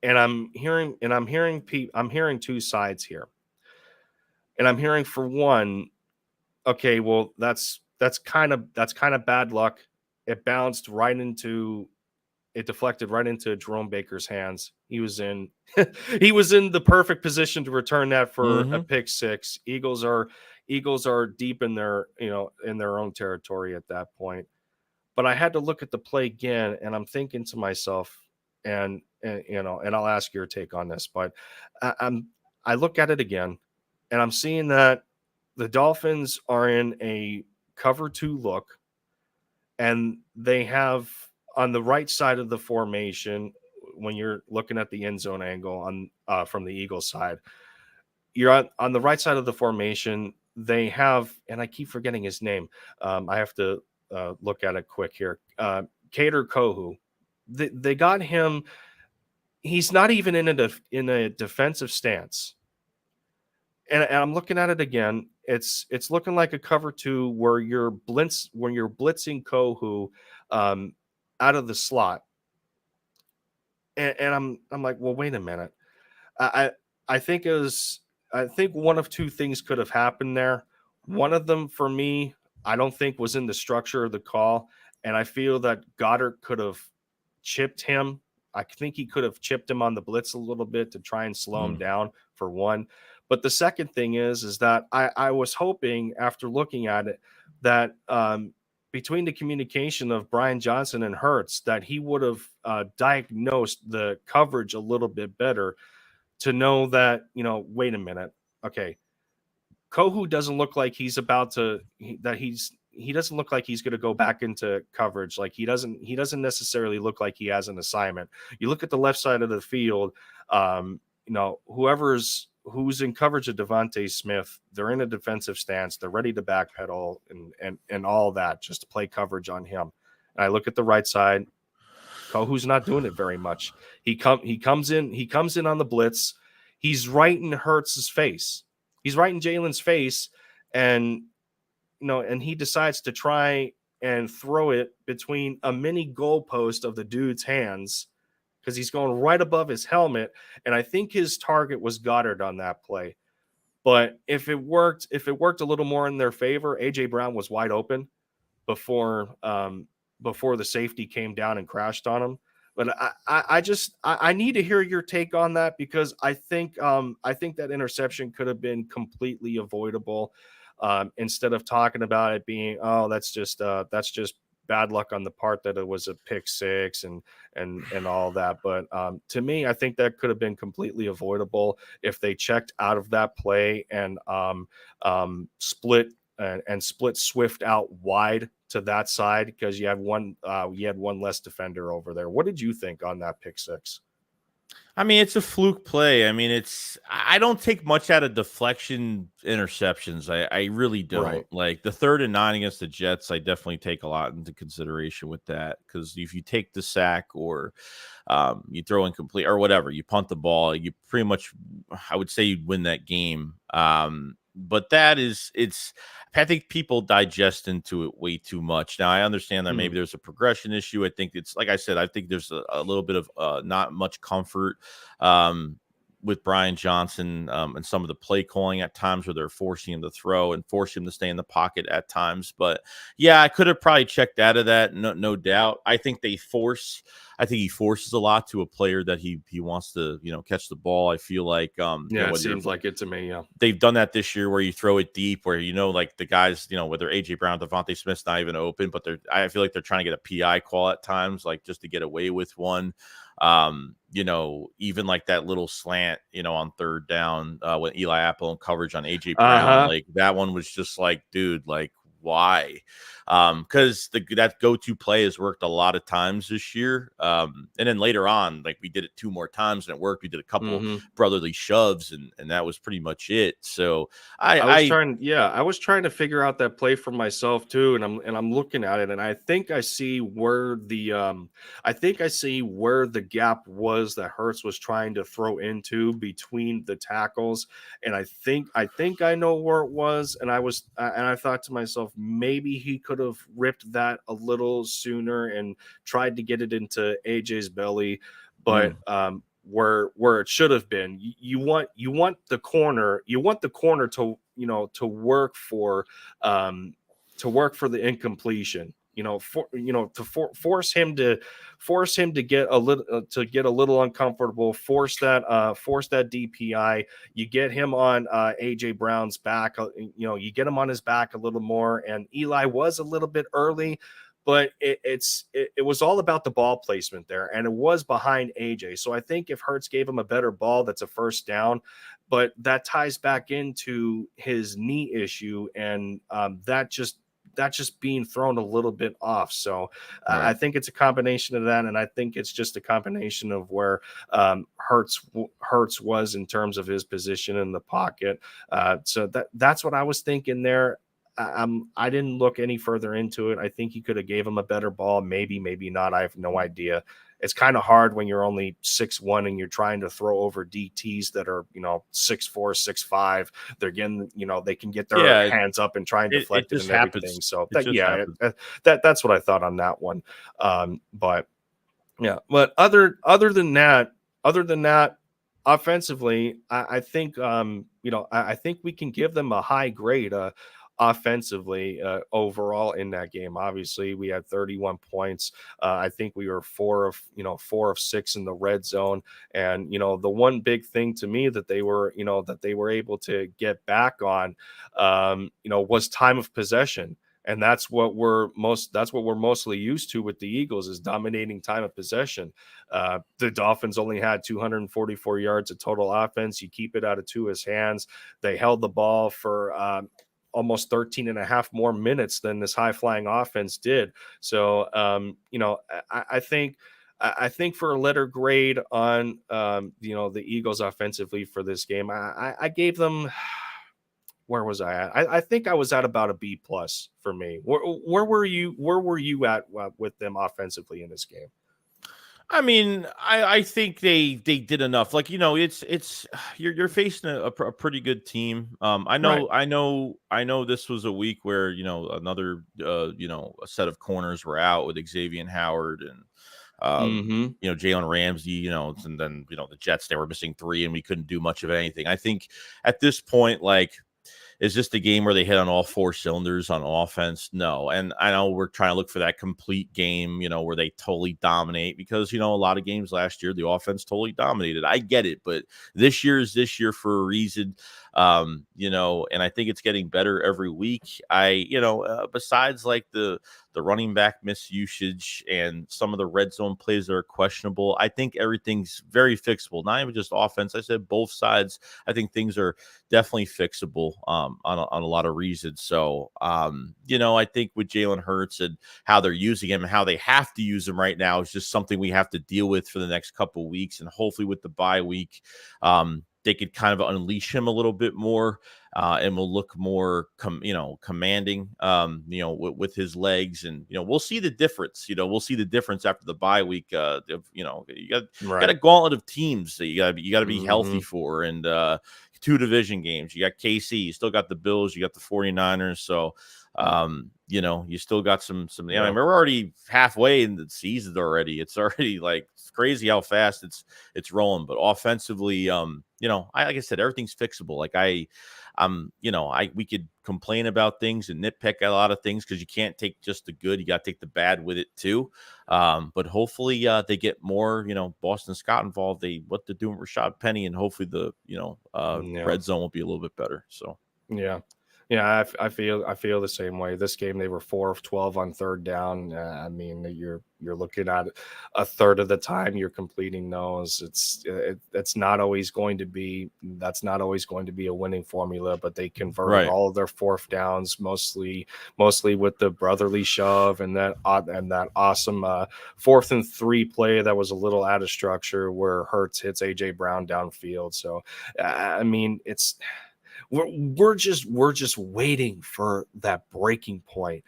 And I'm hearing 2 sides here. And I'm hearing, for one, okay, well, that's kind of bad luck. It deflected right into Jerome Baker's hands. He was in the perfect position to return that for a pick six. Eagles are deep in their own territory at that point. But I had to look at the play again, and I'm thinking to myself, and I'll ask your take on this, but I look at it again, and I'm seeing that the Dolphins are in a cover 2 look, and they have, on the right side of the formation, when you're looking at the end zone angle from the Eagles side, you're on the right side of the formation. They have, and I keep forgetting his name. I have to look at it quick here. Kader Kohu. They got him. He's not even in a defensive stance. And I'm looking at it again. It's looking like a cover 2 where you're blitzing Kohu out of the slot. And I'm like, well, wait a minute. I think one of 2 things could have happened there. One of them, for me, I don't think was in the structure of the call, and I feel that Goddard could have chipped him. I think he could have chipped him on the blitz a little bit to try and slow him down, for one. But the second thing is that I was hoping, after looking at it, that between the communication of Brian Johnson and Hertz, that he would have diagnosed the coverage a little bit better to know that, wait a minute, okay, Kohu doesn't look like he doesn't look like he's going to go back into coverage. Like he doesn't necessarily look like he has an assignment. You look at the left side of the field, who's in coverage of Devontae Smith, they're in a defensive stance. They're ready to backpedal and all that just to play coverage on him. I look at the right side. Kohu's not doing it very much. He comes in on the blitz. He's right in Hurts's face. He's right in Jalen's face, and and he decides to try and throw it between a mini goalpost of the dude's hands because he's going right above his helmet. And I think his target was Goddard on that play. But if it worked a little more in their favor, AJ Brown was wide open before the safety came down and crashed on him. But I need to hear your take on that, because I think that interception could have been completely avoidable. Instead of talking about it being, oh, that's just bad luck on the part that it was a pick six and all that. But to me, I think that could have been completely avoidable if they checked out of that play and split Swift out wide to that side, because you had one less defender over there. What did you think on that pick six? I mean, it's a fluke play. I mean, I don't take much out of deflection interceptions. I really don't. Right. Like the 3rd and 9 against the Jets, I definitely take a lot into consideration with that, because if you take the sack or you throw incomplete or whatever, you punt the ball, you pretty much, I would say, you'd win that game. But I think people digest into it way too much. Now, I understand that maybe there's a progression issue. I think it's, like I said, I think there's a little bit of not much comfort with Brian Johnson and some of the play calling at times where they're forcing him to throw and force him to stay in the pocket at times. But yeah, I could have probably checked out of that. No doubt. I think he forces a lot to a player that he wants to, catch the ball. I feel like, it seems like it to me. Yeah. They've done that this year where you throw it deep, where, like the guys, whether AJ Brown, Devontae Smith's not even open, but I feel like they're trying to get a PI call at times, like just to get away with one. Even like that little slant, on 3rd down, when Eli Apple in coverage on AJ Brown, like that one was just like, dude, like, why? Because that go-to play has worked a lot of times this year. And then later on, like we did it 2 more times and it worked. We did a couple brotherly shoves and that was pretty much it. So I was trying to figure out that play for myself too. And I'm looking at it, and I think I see where the gap was that Hurts was trying to throw into between the tackles. And I think I know where it was. And I thought to myself, maybe he could have ripped that a little sooner and tried to get it into AJ's belly, but where it should have been, you want the corner to work for the incompletion, force him to get a little uncomfortable, force that DPI. You get him on AJ Brown's back, you get him on his back a little more. And Eli was a little bit early, but it was all about the ball placement there, and it was behind AJ. So I think if Hurts gave him a better ball, that's a first down. But that ties back into his knee issue, and that just being thrown a little bit off. So I think it's a combination of that, and I think it's just a combination of where Hurts was in terms of his position in the pocket. So that's what I was thinking there. I didn't look any further into it. I think he could have gave him a better ball. Maybe not. I have no idea. It's kind of hard when you're only 6'1" and you're trying to throw over DTs that are, 6'4", 6'5". They're getting, they can get their hands up and try and deflect it and everything. So that's what I thought on that one. But other than that, offensively, I think, I think we can give them a high grade. Offensively, overall in that game. Obviously, we had 31 points. I think we were 4 of 6 in the red zone. And the one big thing to me that they were able to get back on, was time of possession. And that's what we're mostly used to with the Eagles, is dominating time of possession. The Dolphins only had 244 yards of total offense. You keep it out of Tua's hands. They held the ball for almost 13 and a half more minutes than this high flying offense did. So, I think for a letter grade on, the Eagles offensively for this game, I gave them where was I at? I think I was at about a B plus for me. Where were you? Where were you at with them offensively in this game? I mean, I think they did enough. Like, it's you're facing a pretty good team. Right. I know this was a week where another a set of corners were out with Xavier Howard and Mm-hmm. Jalen Ramsey, and then the Jets, they were missing three and we couldn't do much of anything. I think at this point, like, is this the game where they hit on all four cylinders on offense? No. And I know we're trying to look for that complete game, where they totally dominate because, a lot of games last year, the offense totally dominated. I get it, but this year is this year for a reason. And I think it's getting better every week. Besides like the running back misusage and some of the red zone plays that are questionable, I think everything's very fixable. Not even just offense. I said both sides. I think things are definitely fixable on a lot of reasons. So, I think with Jalen Hurts and how they're using him and how they have to use him right now is just something we have to deal with for the next couple of weeks. And hopefully with the bye week, they could kind of unleash him a little bit more and will look more, commanding, with his legs. And, we'll see the difference. We'll see the difference after the bye week. You got a gauntlet of teams that you got to be healthy for. And two division games. You got KC, you still got the Bills, you got the 49ers. So, you still got some, I mean, we're already halfway in the season already. It's already like, it's crazy how fast it's rolling, but offensively, like I said, everything's fixable. Like we could complain about things and nitpick a lot of things because you can't take just the good, you got to take the bad with it too. But hopefully they get more, Boston Scott involved. What they're doing with Rashad Penny, and hopefully the red zone will be a little bit better. So yeah, I feel the same way. This game they were 4 of 12 on third down. I mean, you're looking at a third of the time you're completing those. That's not always going to be a winning formula, but they converted all of their fourth downs mostly with the brotherly shove and that awesome 4th and 3 play that was a little out of structure where Hurts hits AJ Brown downfield. So I mean, we're just waiting for that breaking point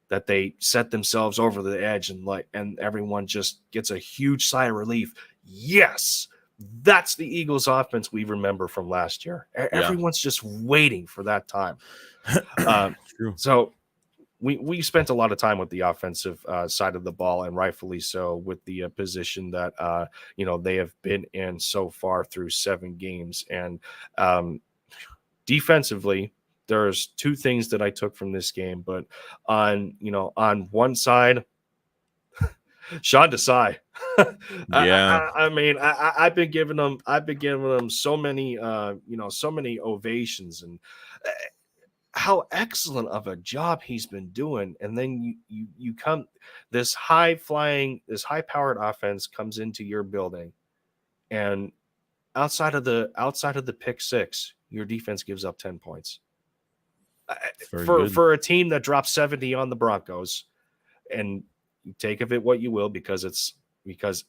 that they set themselves over the edge and everyone just gets a huge sigh of relief. Yes, that's the Eagles offense we remember from last year. Everyone's just waiting for that time. True. So we spent a lot of time with the offensive side of the ball, and rightfully so, with the position that they have been in so far through 7 games. And defensively, there's 2 things that I took from this game, but on one side, Sean Desai. I mean, I've been giving them so many ovations and how excellent of a job he's been doing. And then you come, this high powered offense comes into your building, and outside of the pick 6, your defense gives up 10 points. For a team that dropped 70 on the Broncos, and you take of it what you will, because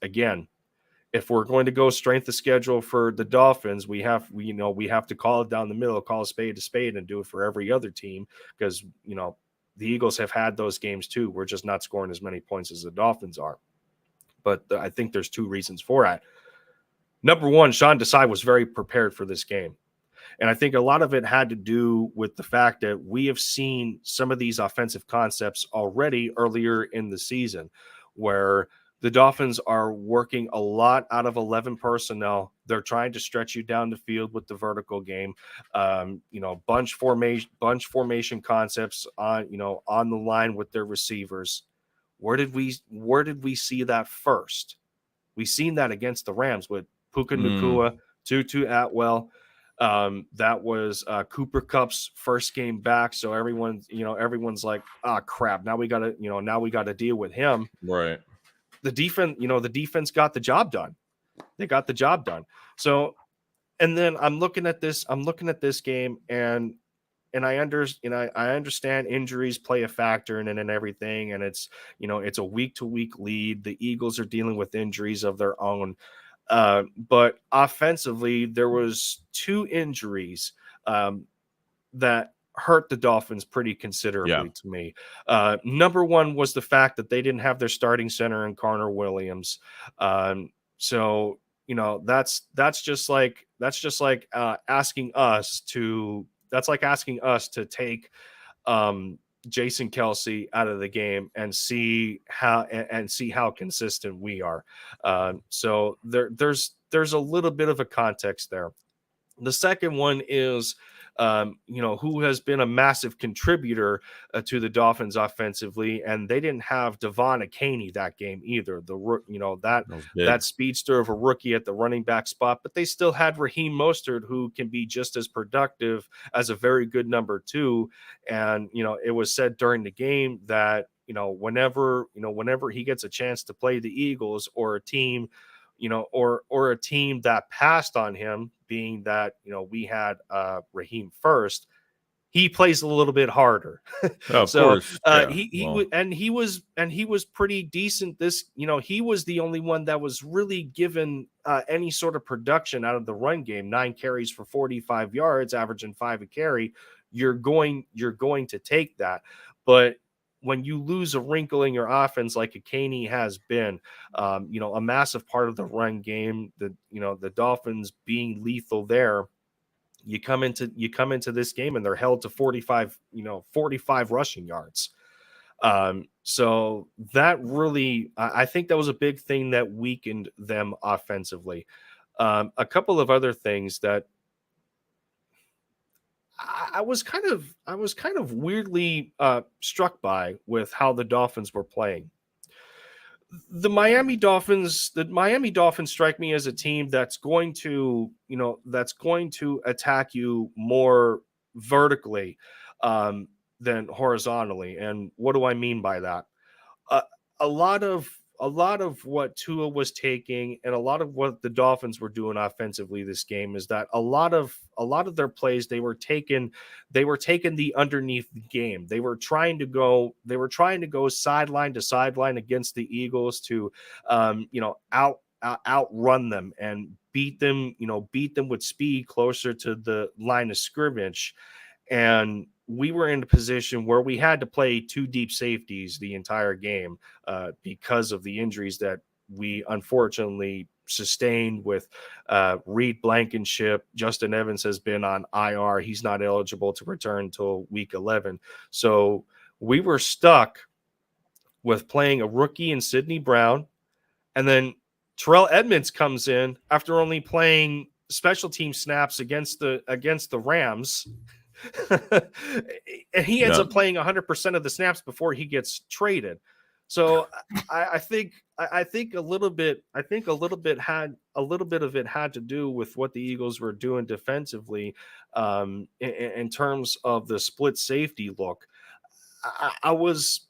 again, if we're going to go strength of schedule for the Dolphins, we have to call it down the middle, call a spade, and do it for every other team, because the Eagles have had those games too. We're just not scoring as many points as the Dolphins are. But I think there's 2 reasons for that. Number one, Sean Desai was very prepared for this game. And I think a lot of it had to do with the fact that we have seen some of these offensive concepts already earlier in the season, where the Dolphins are working a lot out of 11 personnel. They're trying to stretch you down the field with the vertical game, bunch formation concepts on the line with their receivers. Where did we see that first? We seen that against the Rams with Puka Nacua, Tutu Atwell. That was Cooper Kupp's first game back, so everyone's like, ah, crap. Now we gotta deal with him. Right. The defense got the job done. They got the job done. So, and then I'm looking at this game, and I understand injuries play a factor in it and everything, and it's a week-to-week lead. The Eagles are dealing with injuries of their own. But offensively, there was 2 injuries hurt the Dolphins pretty considerably to me. Number one was the fact that they didn't have their starting center in Connor Williams. So that's just like asking us to take Jason Kelsey out of the game and see how consistent we are. So there's a little bit of a context there. The second one is, who has been a massive contributor to the Dolphins offensively, and they didn't have Devon Akaney that game either. That speedster of a rookie at the running back spot, but they still had Raheem Mostert, who can be just as productive as a very good number two. And it was said during the game that whenever he gets a chance to play the Eagles or a team, or a team that passed on him, being that, we had Raheem first, he plays a little bit harder. Of So course. Yeah. he was pretty decent. He was the only one that was really given any sort of production out of the run game. 9 carries for 45 yards, averaging 5 a carry. You're going to take that. But when you lose a wrinkle in your offense like Akaney has been, a massive part of the run game, the Dolphins being lethal there, you come into this game and they're held to 45 rushing yards. So that really, I think that was a big thing that weakened them offensively. A couple of other things that I was kind of weirdly struck by with how the Dolphins were playing. The Miami Dolphins strike me as a team that's going to attack you more vertically than horizontally. And what do I mean by that? A lot of what Tua was taking and a lot of what the Dolphins were doing offensively this game is that a lot of their plays, they were taking the underneath game. They were trying to go sideline to sideline against the Eagles to outrun them and beat them with speed closer to the line of scrimmage. And we were in a position where we had to play 2 deep safeties the entire game because of the injuries that we unfortunately sustained with Reed Blankenship. Justin Evans has been on IR. He's not eligible to return until week 11. So we were stuck with playing a rookie in Sidney Brown. And then Terrell Edmonds comes in after only playing special team snaps against the Rams. And he ends up playing 100% of the snaps before he gets traded. So I think a little bit of it had to do with what the Eagles were doing defensively in terms of the split safety look. I was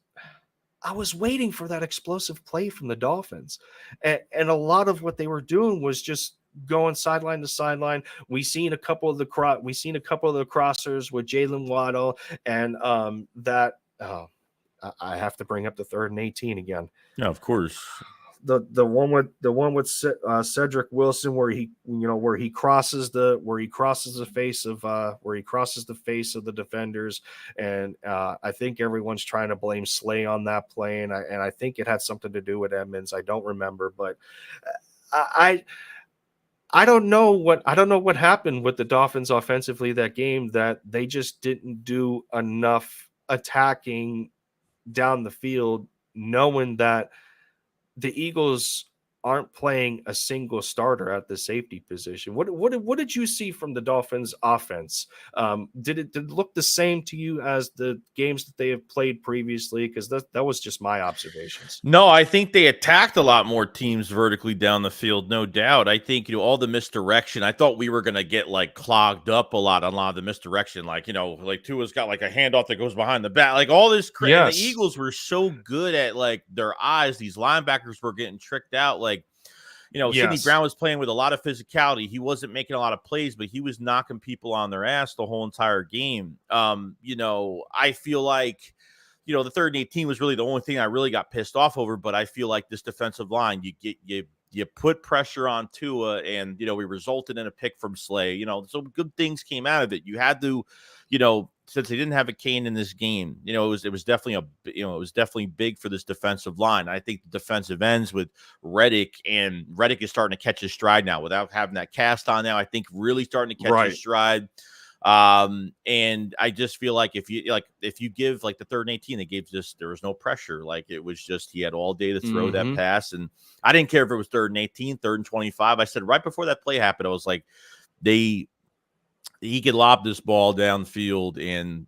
waiting for that explosive play from the Dolphins, and a lot of what they were doing was just going sideline to sideline. We seen a couple of the crossers with Jalen Waddle, and I have to bring up the 3rd and 18 again. Yeah, of course. The one with Cedric Wilson where he crosses the face of the defenders, and I think everyone's trying to blame Slay on that play, and I think it had something to do with Edmonds. I don't remember, but I don't know what happened with the Dolphins offensively that game, that they just didn't do enough attacking down the field, knowing that the Eagles aren't playing a single starter at the safety position. What did you see from the Dolphins offense? Did it look the same to you as the games that they have played previously? Because that was just my observations. No, I think they attacked a lot more teams vertically down the field, no doubt. I think, all the misdirection, I thought we were going to get clogged up a lot on a lot of the misdirection. Like Tua's got a handoff that goes behind the back, all this crazy. Yes. The Eagles were so good at their eyes. These linebackers were getting tricked out. Yes. Sidney Brown was playing with a lot of physicality. He wasn't making a lot of plays, but he was knocking people on their ass the whole entire game. I feel like, the 3rd and 18 was really the only thing I really got pissed off over, but I feel like this defensive line, you you put pressure on Tua, and we resulted in a pick from Slay. So good things came out of it. You had to, since they didn't have a Kane in this game, it was definitely it was definitely big for this defensive line. I think the defensive ends with Reddick is starting to catch his stride now without having that cast on now. I think really starting to catch his stride. And I just feel like if you give like the 3rd and 18, there was no pressure. Like it was just, he had all day to throw that pass. And I didn't care if it was 3rd and 18, 3rd and 25. I said right before that play happened, I was like, he could lob this ball downfield. And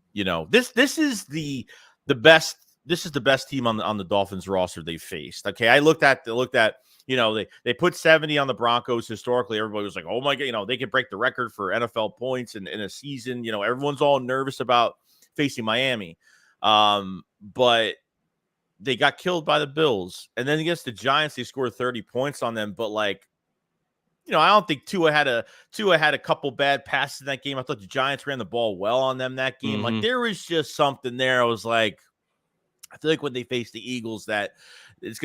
this is the best. This is the best team on the Dolphins roster they faced. Okay. I looked at, they put 70 on the Broncos. Historically, everybody was like, oh my God, they could break the record for NFL points in a season. Everyone's all nervous about facing Miami. But they got killed by the Bills. And then against the Giants, they scored 30 points on them. But I don't think Tua had a couple bad passes in that game. I thought the Giants ran the ball well on them that game. Like there was just something there. I was like, I feel like when they face the Eagles, that this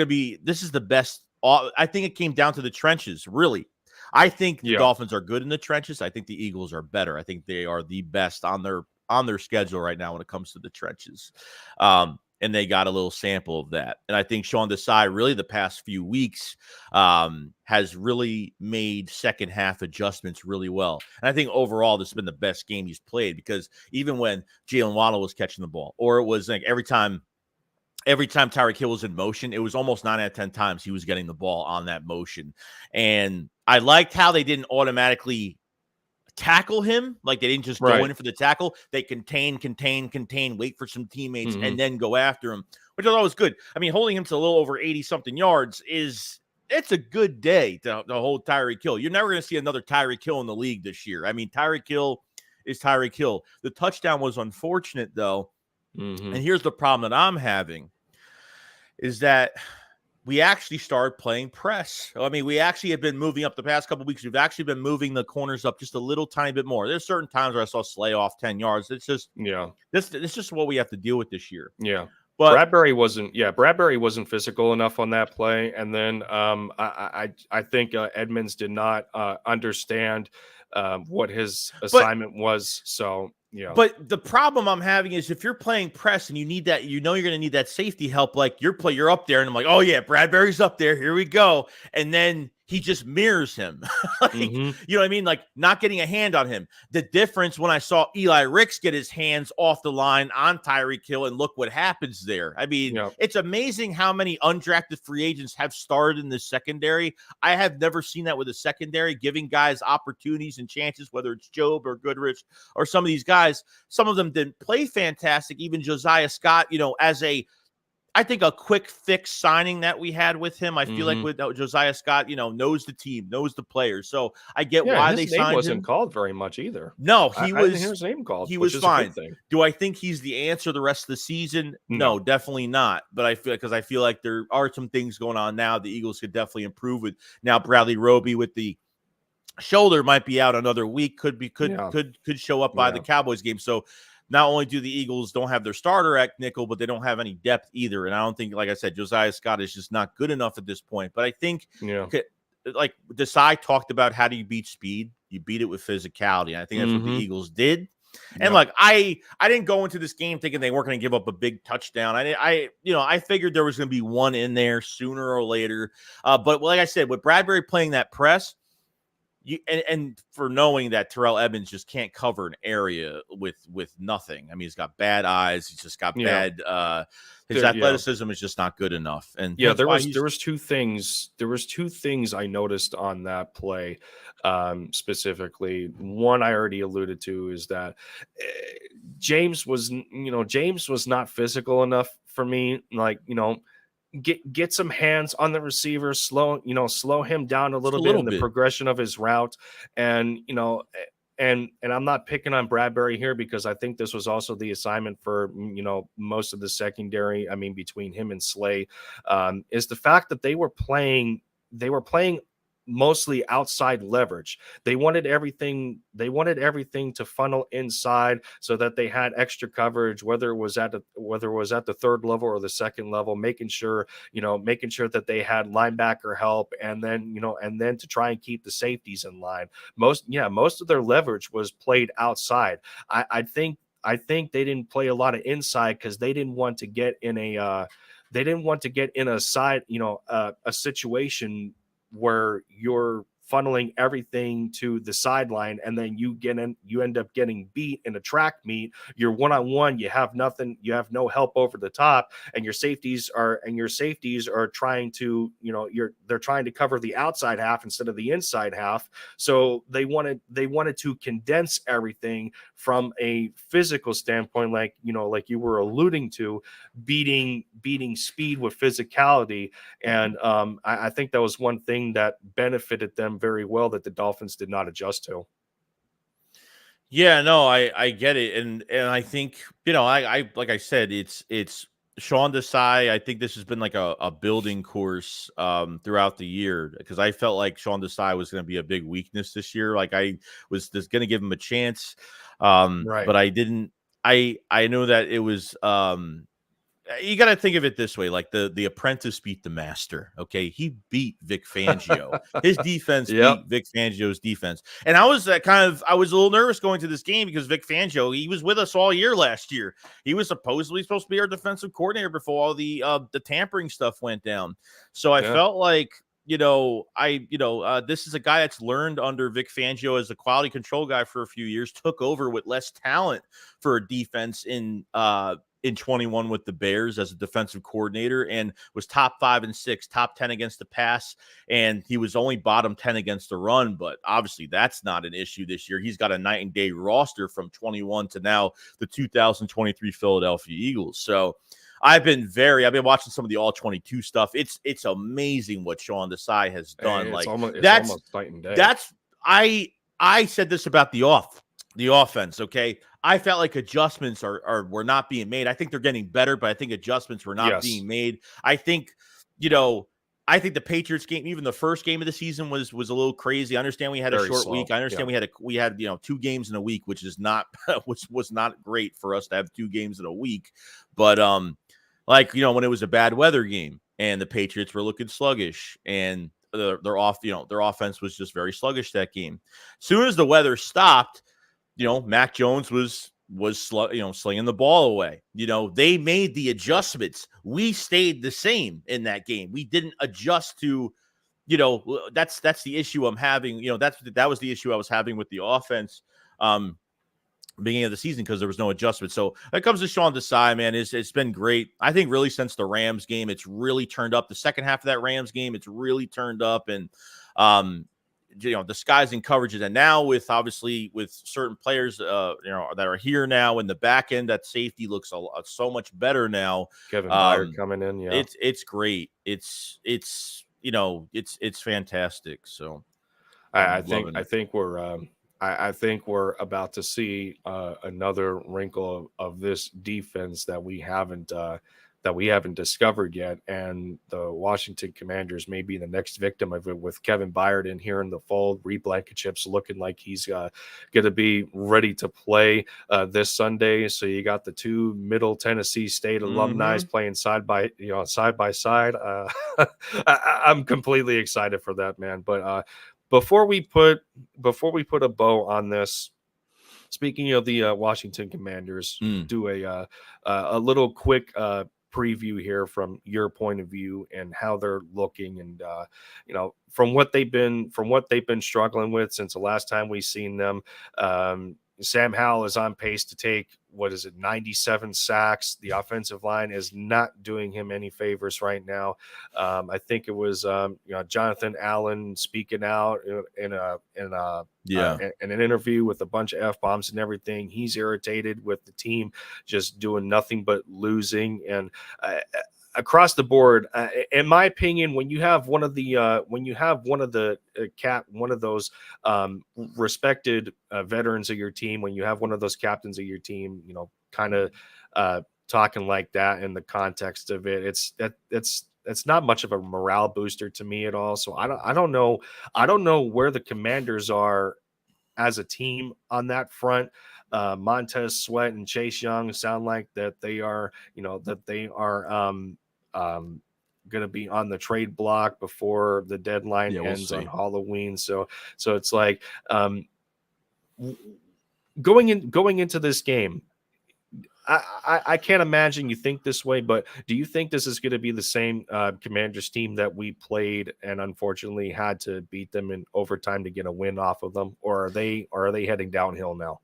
is the best. I think it came down to the trenches, really. I think the Dolphins are good in the trenches. I think the Eagles are better. I think they are the best on their schedule right now when it comes to the trenches. And they got a little sample of that. And I think Sean Desai, really the past few weeks, has really made second half adjustments really well. And I think overall this has been the best game he's played, because even when Jalen Waddle was catching the ball, or it was like every time Tyreek Hill was in motion, it was almost 9 out of 10 times he was getting the ball on that motion. And I liked how they didn't automatically tackle him. Like they didn't just go in for the tackle. They contain, wait for some teammates, and then go after him, which I thought was good. I mean, holding him to a little over 80-something yards it's a good day to hold Tyreek Hill. You're never going to see another Tyreek Hill in the league this year. I mean, Tyreek Hill is Tyreek Hill. The touchdown was unfortunate, though. And here's the problem that I'm having is that we actually started playing press. I mean, we actually have been moving up the past couple of weeks. We've actually been moving the corners up just a little tiny bit more. There's certain times where I saw Slay off 10 yards. It's just, it's just what we have to deal with this year. Yeah. But Bradbury wasn't physical enough on that play. And then I think Edmonds did not understand what his assignment was. So, yeah. But the problem I'm having is if you're playing press and you need that, you're going to need that safety help. Like you're up there, and I'm like, oh yeah, Bradbury's up there. Here we go. And then he just mirrors him. You know what I mean? Like not getting a hand on him. The difference when I saw Eli Ricks get his hands off the line on Tyreek Hill, and look what happens there. I mean, it's amazing how many undrafted free agents have started in the secondary. I have never seen that with a secondary, giving guys opportunities and chances, whether it's Job or Goodrich or some of these guys. Some of them didn't play fantastic. Even Josiah Scott, as I think a quick fix signing that we had with him. I feel like with Josiah Scott, knows the team, knows the players. So I get why they signed him. His name wasn't called very much either. No, I didn't hear his name called. He was fine. Do I think he's the answer the rest of the season? No, definitely not. But I feel like there are some things going on now the Eagles could definitely improve with. Now Bradley Roby with the shoulder might be out another week. Could show up by the Cowboys game. So not only do the Eagles don't have their starter at nickel, but they don't have any depth either. And I don't think, like I said, Josiah Scott is just not good enough at this point. But I think, like Desai talked about, how do you beat speed? You beat it with physicality. And I think that's what the Eagles did. And like I didn't go into this game thinking they weren't going to give up a big touchdown. I figured there was going to be one in there sooner or later. But like I said, with Bradbury playing that press, and for knowing that Terrell Evans just can't cover an area with nothing. I mean, he's got bad eyes. He's just got bad. His athleticism is just not good enough. And there was two things. There was two things I noticed on that play, specifically. One I already alluded to is that James was not physical enough for me. Like, get some hands on the receiver, slow him down a little bit in the progression of his route. And, and I'm not picking on Bradbury here, because I think this was also the assignment for, most of the secondary. I mean, between him and Slay, is the fact that they were playing mostly outside leverage. They wanted everything to funnel inside so that they had extra coverage, whether it was at the third level or the second level, making sure that they had linebacker help, and then to try and keep the safeties in line. Most of their leverage was played outside. I think they didn't play a lot of inside because they didn't want to get in a side, a situation where you're funneling everything to the sideline, and then you end up getting beat in a track meet. You're one-on-one, you have nothing, you have no help over the top, and your safeties are trying to, they're trying to cover the outside half instead of the inside half. So they wanted to condense everything from a physical standpoint, like you were alluding to, beating speed with physicality. And I think that was one thing that benefited them very well that the Dolphins did not adjust to. Yeah, no, I get it, and I think I like I said, it's Sean Desai. I think this has been like a building course throughout the year, because I felt like Sean Desai was going to be a big weakness this year. Like I was just going to give him a chance, Right. but I didn't. I know that it was you got to think of it this way: like the apprentice beat the master. Okay, he beat Vic Fangio. His defense Yep. beat Vic Fangio's defense, and I was I was a little nervous going to this game because Vic Fangio, he was with us all year last year. He was supposedly supposed to be our defensive coordinator before all the tampering stuff went down. So I felt like this is a guy that's learned under Vic Fangio as a quality control guy for a few years, took over with less talent for a defense in 21 with the Bears as a defensive coordinator, and was top 5 and 6, top 10 against the pass. And he was only bottom 10 against the run, but obviously that's not an issue this year. He's got a night and day roster from 21 to now the 2023 Philadelphia Eagles. So I've been watching some of the all 22 stuff. It's amazing what Sean Desai has done. It's almost night and day. I said this about the offense. Okay. I felt like adjustments were not being made. I think they're getting better, but I think adjustments were not being made. I think the Patriots game, even the first game of the season, was a little crazy. I understand we had a short week. I understand we had 2 games in a week, which is not was not great for us to have 2 games in a week. But when it was a bad weather game and the Patriots were looking sluggish and their offense was just very sluggish that game. As soon as the weather stopped, Mac Jones was slinging the ball away. They made the adjustments. We stayed the same in that game. We didn't adjust to, that's the issue I'm having. That was the issue I was having with the offense beginning of the season, because there was no adjustment. So when it comes to Sean Desai, man, it's been great. I think really since the Rams game, it's really turned up. The second half of that Rams game, it's really turned up, and disguising coverages. And now with certain players, that are here now in the back end, that safety looks so much better now. Kevin Byard coming in. Yeah, it's great. It's fantastic. So I think we're about to see another wrinkle of this defense that we haven't discovered yet, and the Washington Commanders may be the next victim of it, with Kevin Byard in here in the fold. Reed Blankenship's looking like he's going to be ready to play this Sunday. So you got the 2 Middle Tennessee State alumni playing side by side. I'm completely excited for that, man. But before we put a bow on this, speaking of the Washington Commanders, do a little quick preview here from your point of view and how they're looking, and from what they've been struggling with since the last time we've seen them. Sam Howell is on pace to take, 97 sacks. The offensive line is not doing him any favors right now. I think it was Jonathan Allen speaking out in an interview with a bunch of F-bombs and everything. He's irritated with the team just doing nothing but losing. And across the board, in my opinion, when you have one of those respected veterans of your team, when you have one of those captains of your team, kind of talking like that in the context of it, it's it's not much of a morale booster to me at all. So I don't know where the Commanders are as a team on that front. Montez Sweat and Chase Young sound like that they are, going to be on the trade block before the deadline Yeah, we'll ends on see. Halloween. So it's like going into this game. I can't imagine you think this way, but do you think this is going to be the same Commanders team that we played and unfortunately had to beat them in overtime to get a win off of them, or are they heading downhill now?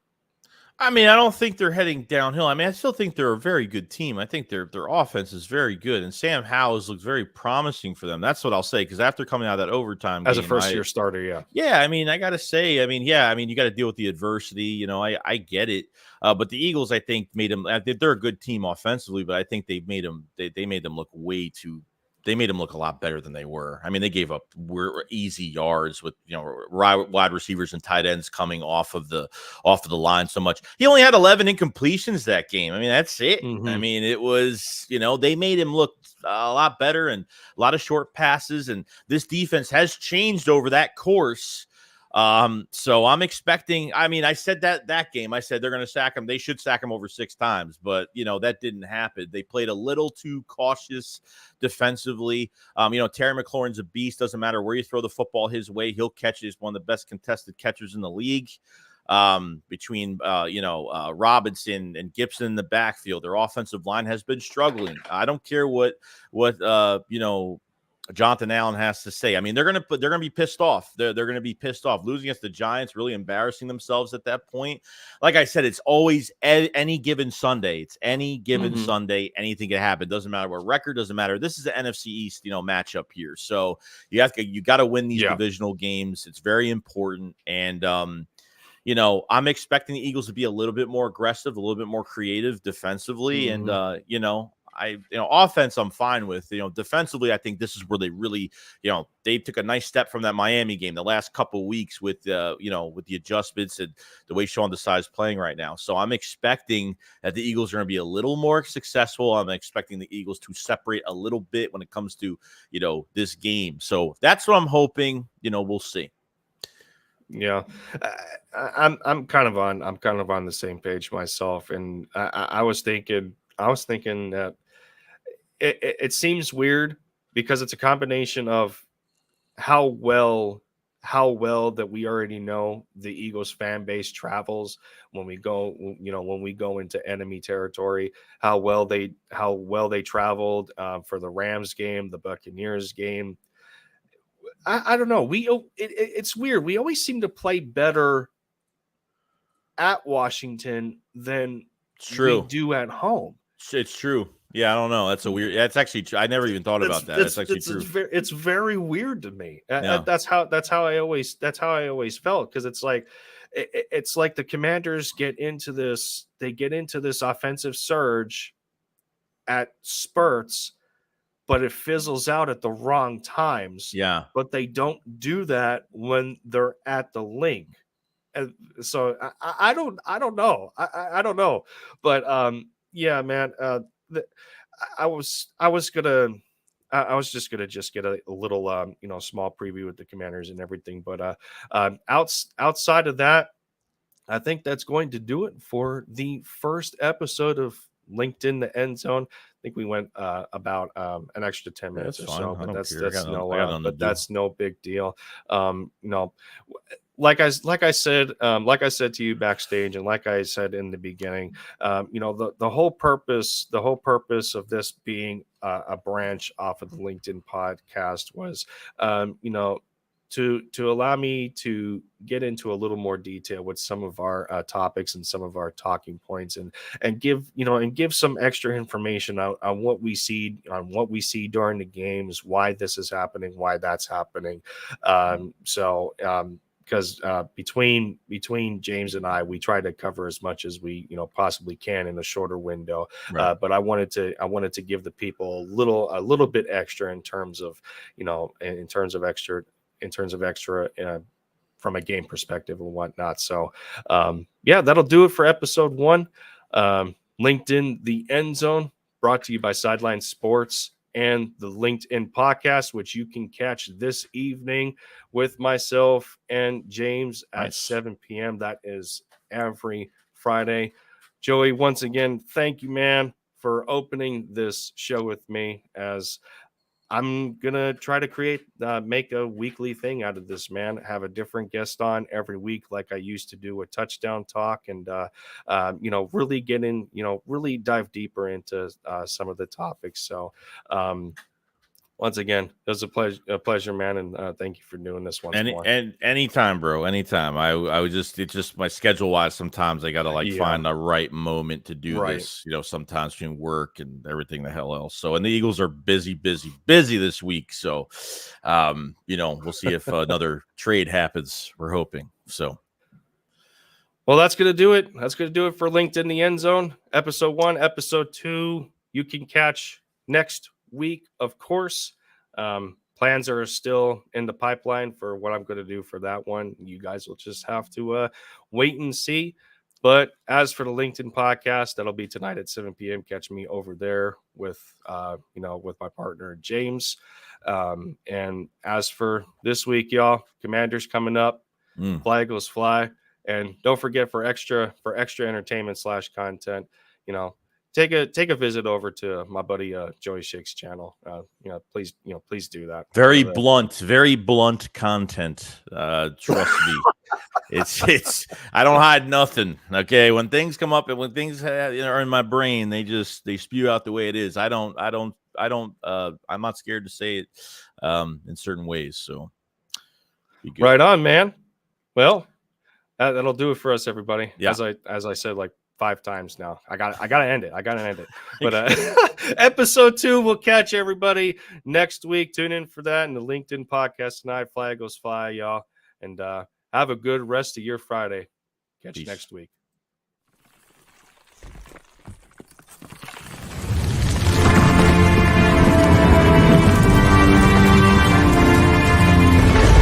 I mean, I don't think they're heading downhill. I mean, I still think they're a very good team. I think their offense is very good, and Sam Howes looks very promising for them. That's what I'll say, because after coming out of that overtime As a game, first year starter, yeah. Yeah, I mean, I gotta say, I mean, you got to deal with the adversity. You know, I get it. But the Eagles, I think, made them. They're a good team offensively, but I think they made them. They made them look way too. They made them look a lot better than they were. I mean, they gave up easy yards with wide receivers and tight ends coming off of the line so much. He only had 11 incompletions that game. I mean, that's it. Mm-hmm. I mean, it was they made him look a lot better and a lot of short passes. And this defense has changed over that course. So I'm expecting, I mean, I said that game, I said they're going to sack him. They should sack him over 6 times, but that didn't happen. They played a little too cautious defensively. Terry McLaurin's a beast. Doesn't matter where you throw the football his way. He'll catch it. He's one of the best contested catchers in the league. Between Robinson and Gibson in the backfield, their offensive line has been struggling. I don't care what Jonathan Allen has to say. I mean, they're gonna be pissed off. They're gonna be pissed off. Losing against the Giants, really embarrassing themselves at that point. Like I said, it's always any given Sunday. It's any given Sunday. Anything can happen. Doesn't matter what record. Doesn't matter. This is the NFC East, matchup here. So you got to win these divisional games. It's very important. And I'm expecting the Eagles to be a little bit more aggressive, a little bit more creative defensively, and offense I'm fine with. Defensively, I think this is where they really, they took a nice step from that Miami game the last couple of weeks with with the adjustments and the way Sean Desai's playing right now. So I'm expecting that the Eagles are going to be a little more successful. I'm expecting the Eagles to separate a little bit when it comes to this game. So that's what I'm hoping. We'll see. Yeah, I'm kind of on the same page myself, and I was thinking that it seems weird because it's a combination of how well that we already know the Eagles fan base travels when we go into enemy territory, how well they traveled for the Rams game, the Buccaneers game. I don't know. It's weird. We always seem to play better at Washington than we do at home. It's true. Yeah, I don't know. That's a weird. That's actually. I never even thought about that. That's actually true. It's very weird to me. Yeah. That's how I always felt, because it's like the Commanders get into this offensive surge at spurts, but it fizzles out at the wrong times. Yeah. But they don't do that when they're at the Linc. And so I don't know. I don't know. But yeah, man. I was just gonna get a little small preview with the Commanders and everything. But outside of that, I think that's going to do it for the first episode of Linc'd in the End Zone. I think we went about an extra 10 minutes or so, but that's no big deal. Like I said to you backstage, and like I said in the beginning, the whole purpose of this being a branch off of the LinkedIn podcast was, to allow me to get into a little more detail with some of our topics and some of our talking points, and give some extra information on what we see during the games, why this is happening, why that's happening. Because between James and I, we try to cover as much as we possibly can in a shorter window. Right. But I wanted to give the people a little bit extra in terms of extra from a game perspective and whatnot. So that'll do it for episode 1. Linc'd in the End Zone, brought to you by Sideline Sports. and the LinkedIn podcast, which you can catch this evening with myself and James at 7 p.m. That is every Friday. Joey, once again, thank you, man, for opening this show with me, as I'm going to try to make a weekly thing out of this, man. Have a different guest on every week, like I used to do with Touchdown Talk, and, really get in, really dive deeper into some of the topics. So, once again, it was a pleasure, man, and thank you for doing this once more. And anytime, bro, anytime. I would just, it's just my schedule wise. Sometimes I gotta find the right moment to do this. Sometimes between work and everything the hell else. So, and the Eagles are busy this week. So, we'll see if another trade happens. We're hoping so. Well, that's gonna do it. That's gonna do it for Linc'd in the End Zone, episode 1, episode 2. You can catch next week, of course. Plans are still in the pipeline for what I'm going to do for that one. You guys will just have to wait and see. But as for the LinkedIn podcast, that'll be tonight at 7 p.m. Catch me over there with with my partner James. And as for this week, y'all, Commanders coming up. Flag goes fly, and don't forget, for extra entertainment / content, take a visit over to my buddy Joeyshakes channel. Please do that. Very blunt content. Trust me. It's I don't hide nothing. Okay, when things come up and when things are in my brain, they spew out the way it is. I'm not scared to say it in certain ways. So right on, man. Well, that'll do it for us, everybody. Yeah. As I said, 5 times now. I gotta end it. But episode 2, we'll catch everybody next week. Tune in for that and the LinkedIn podcast tonight. Flag goes fly, y'all. And have a good rest of your Friday. Catch you next week.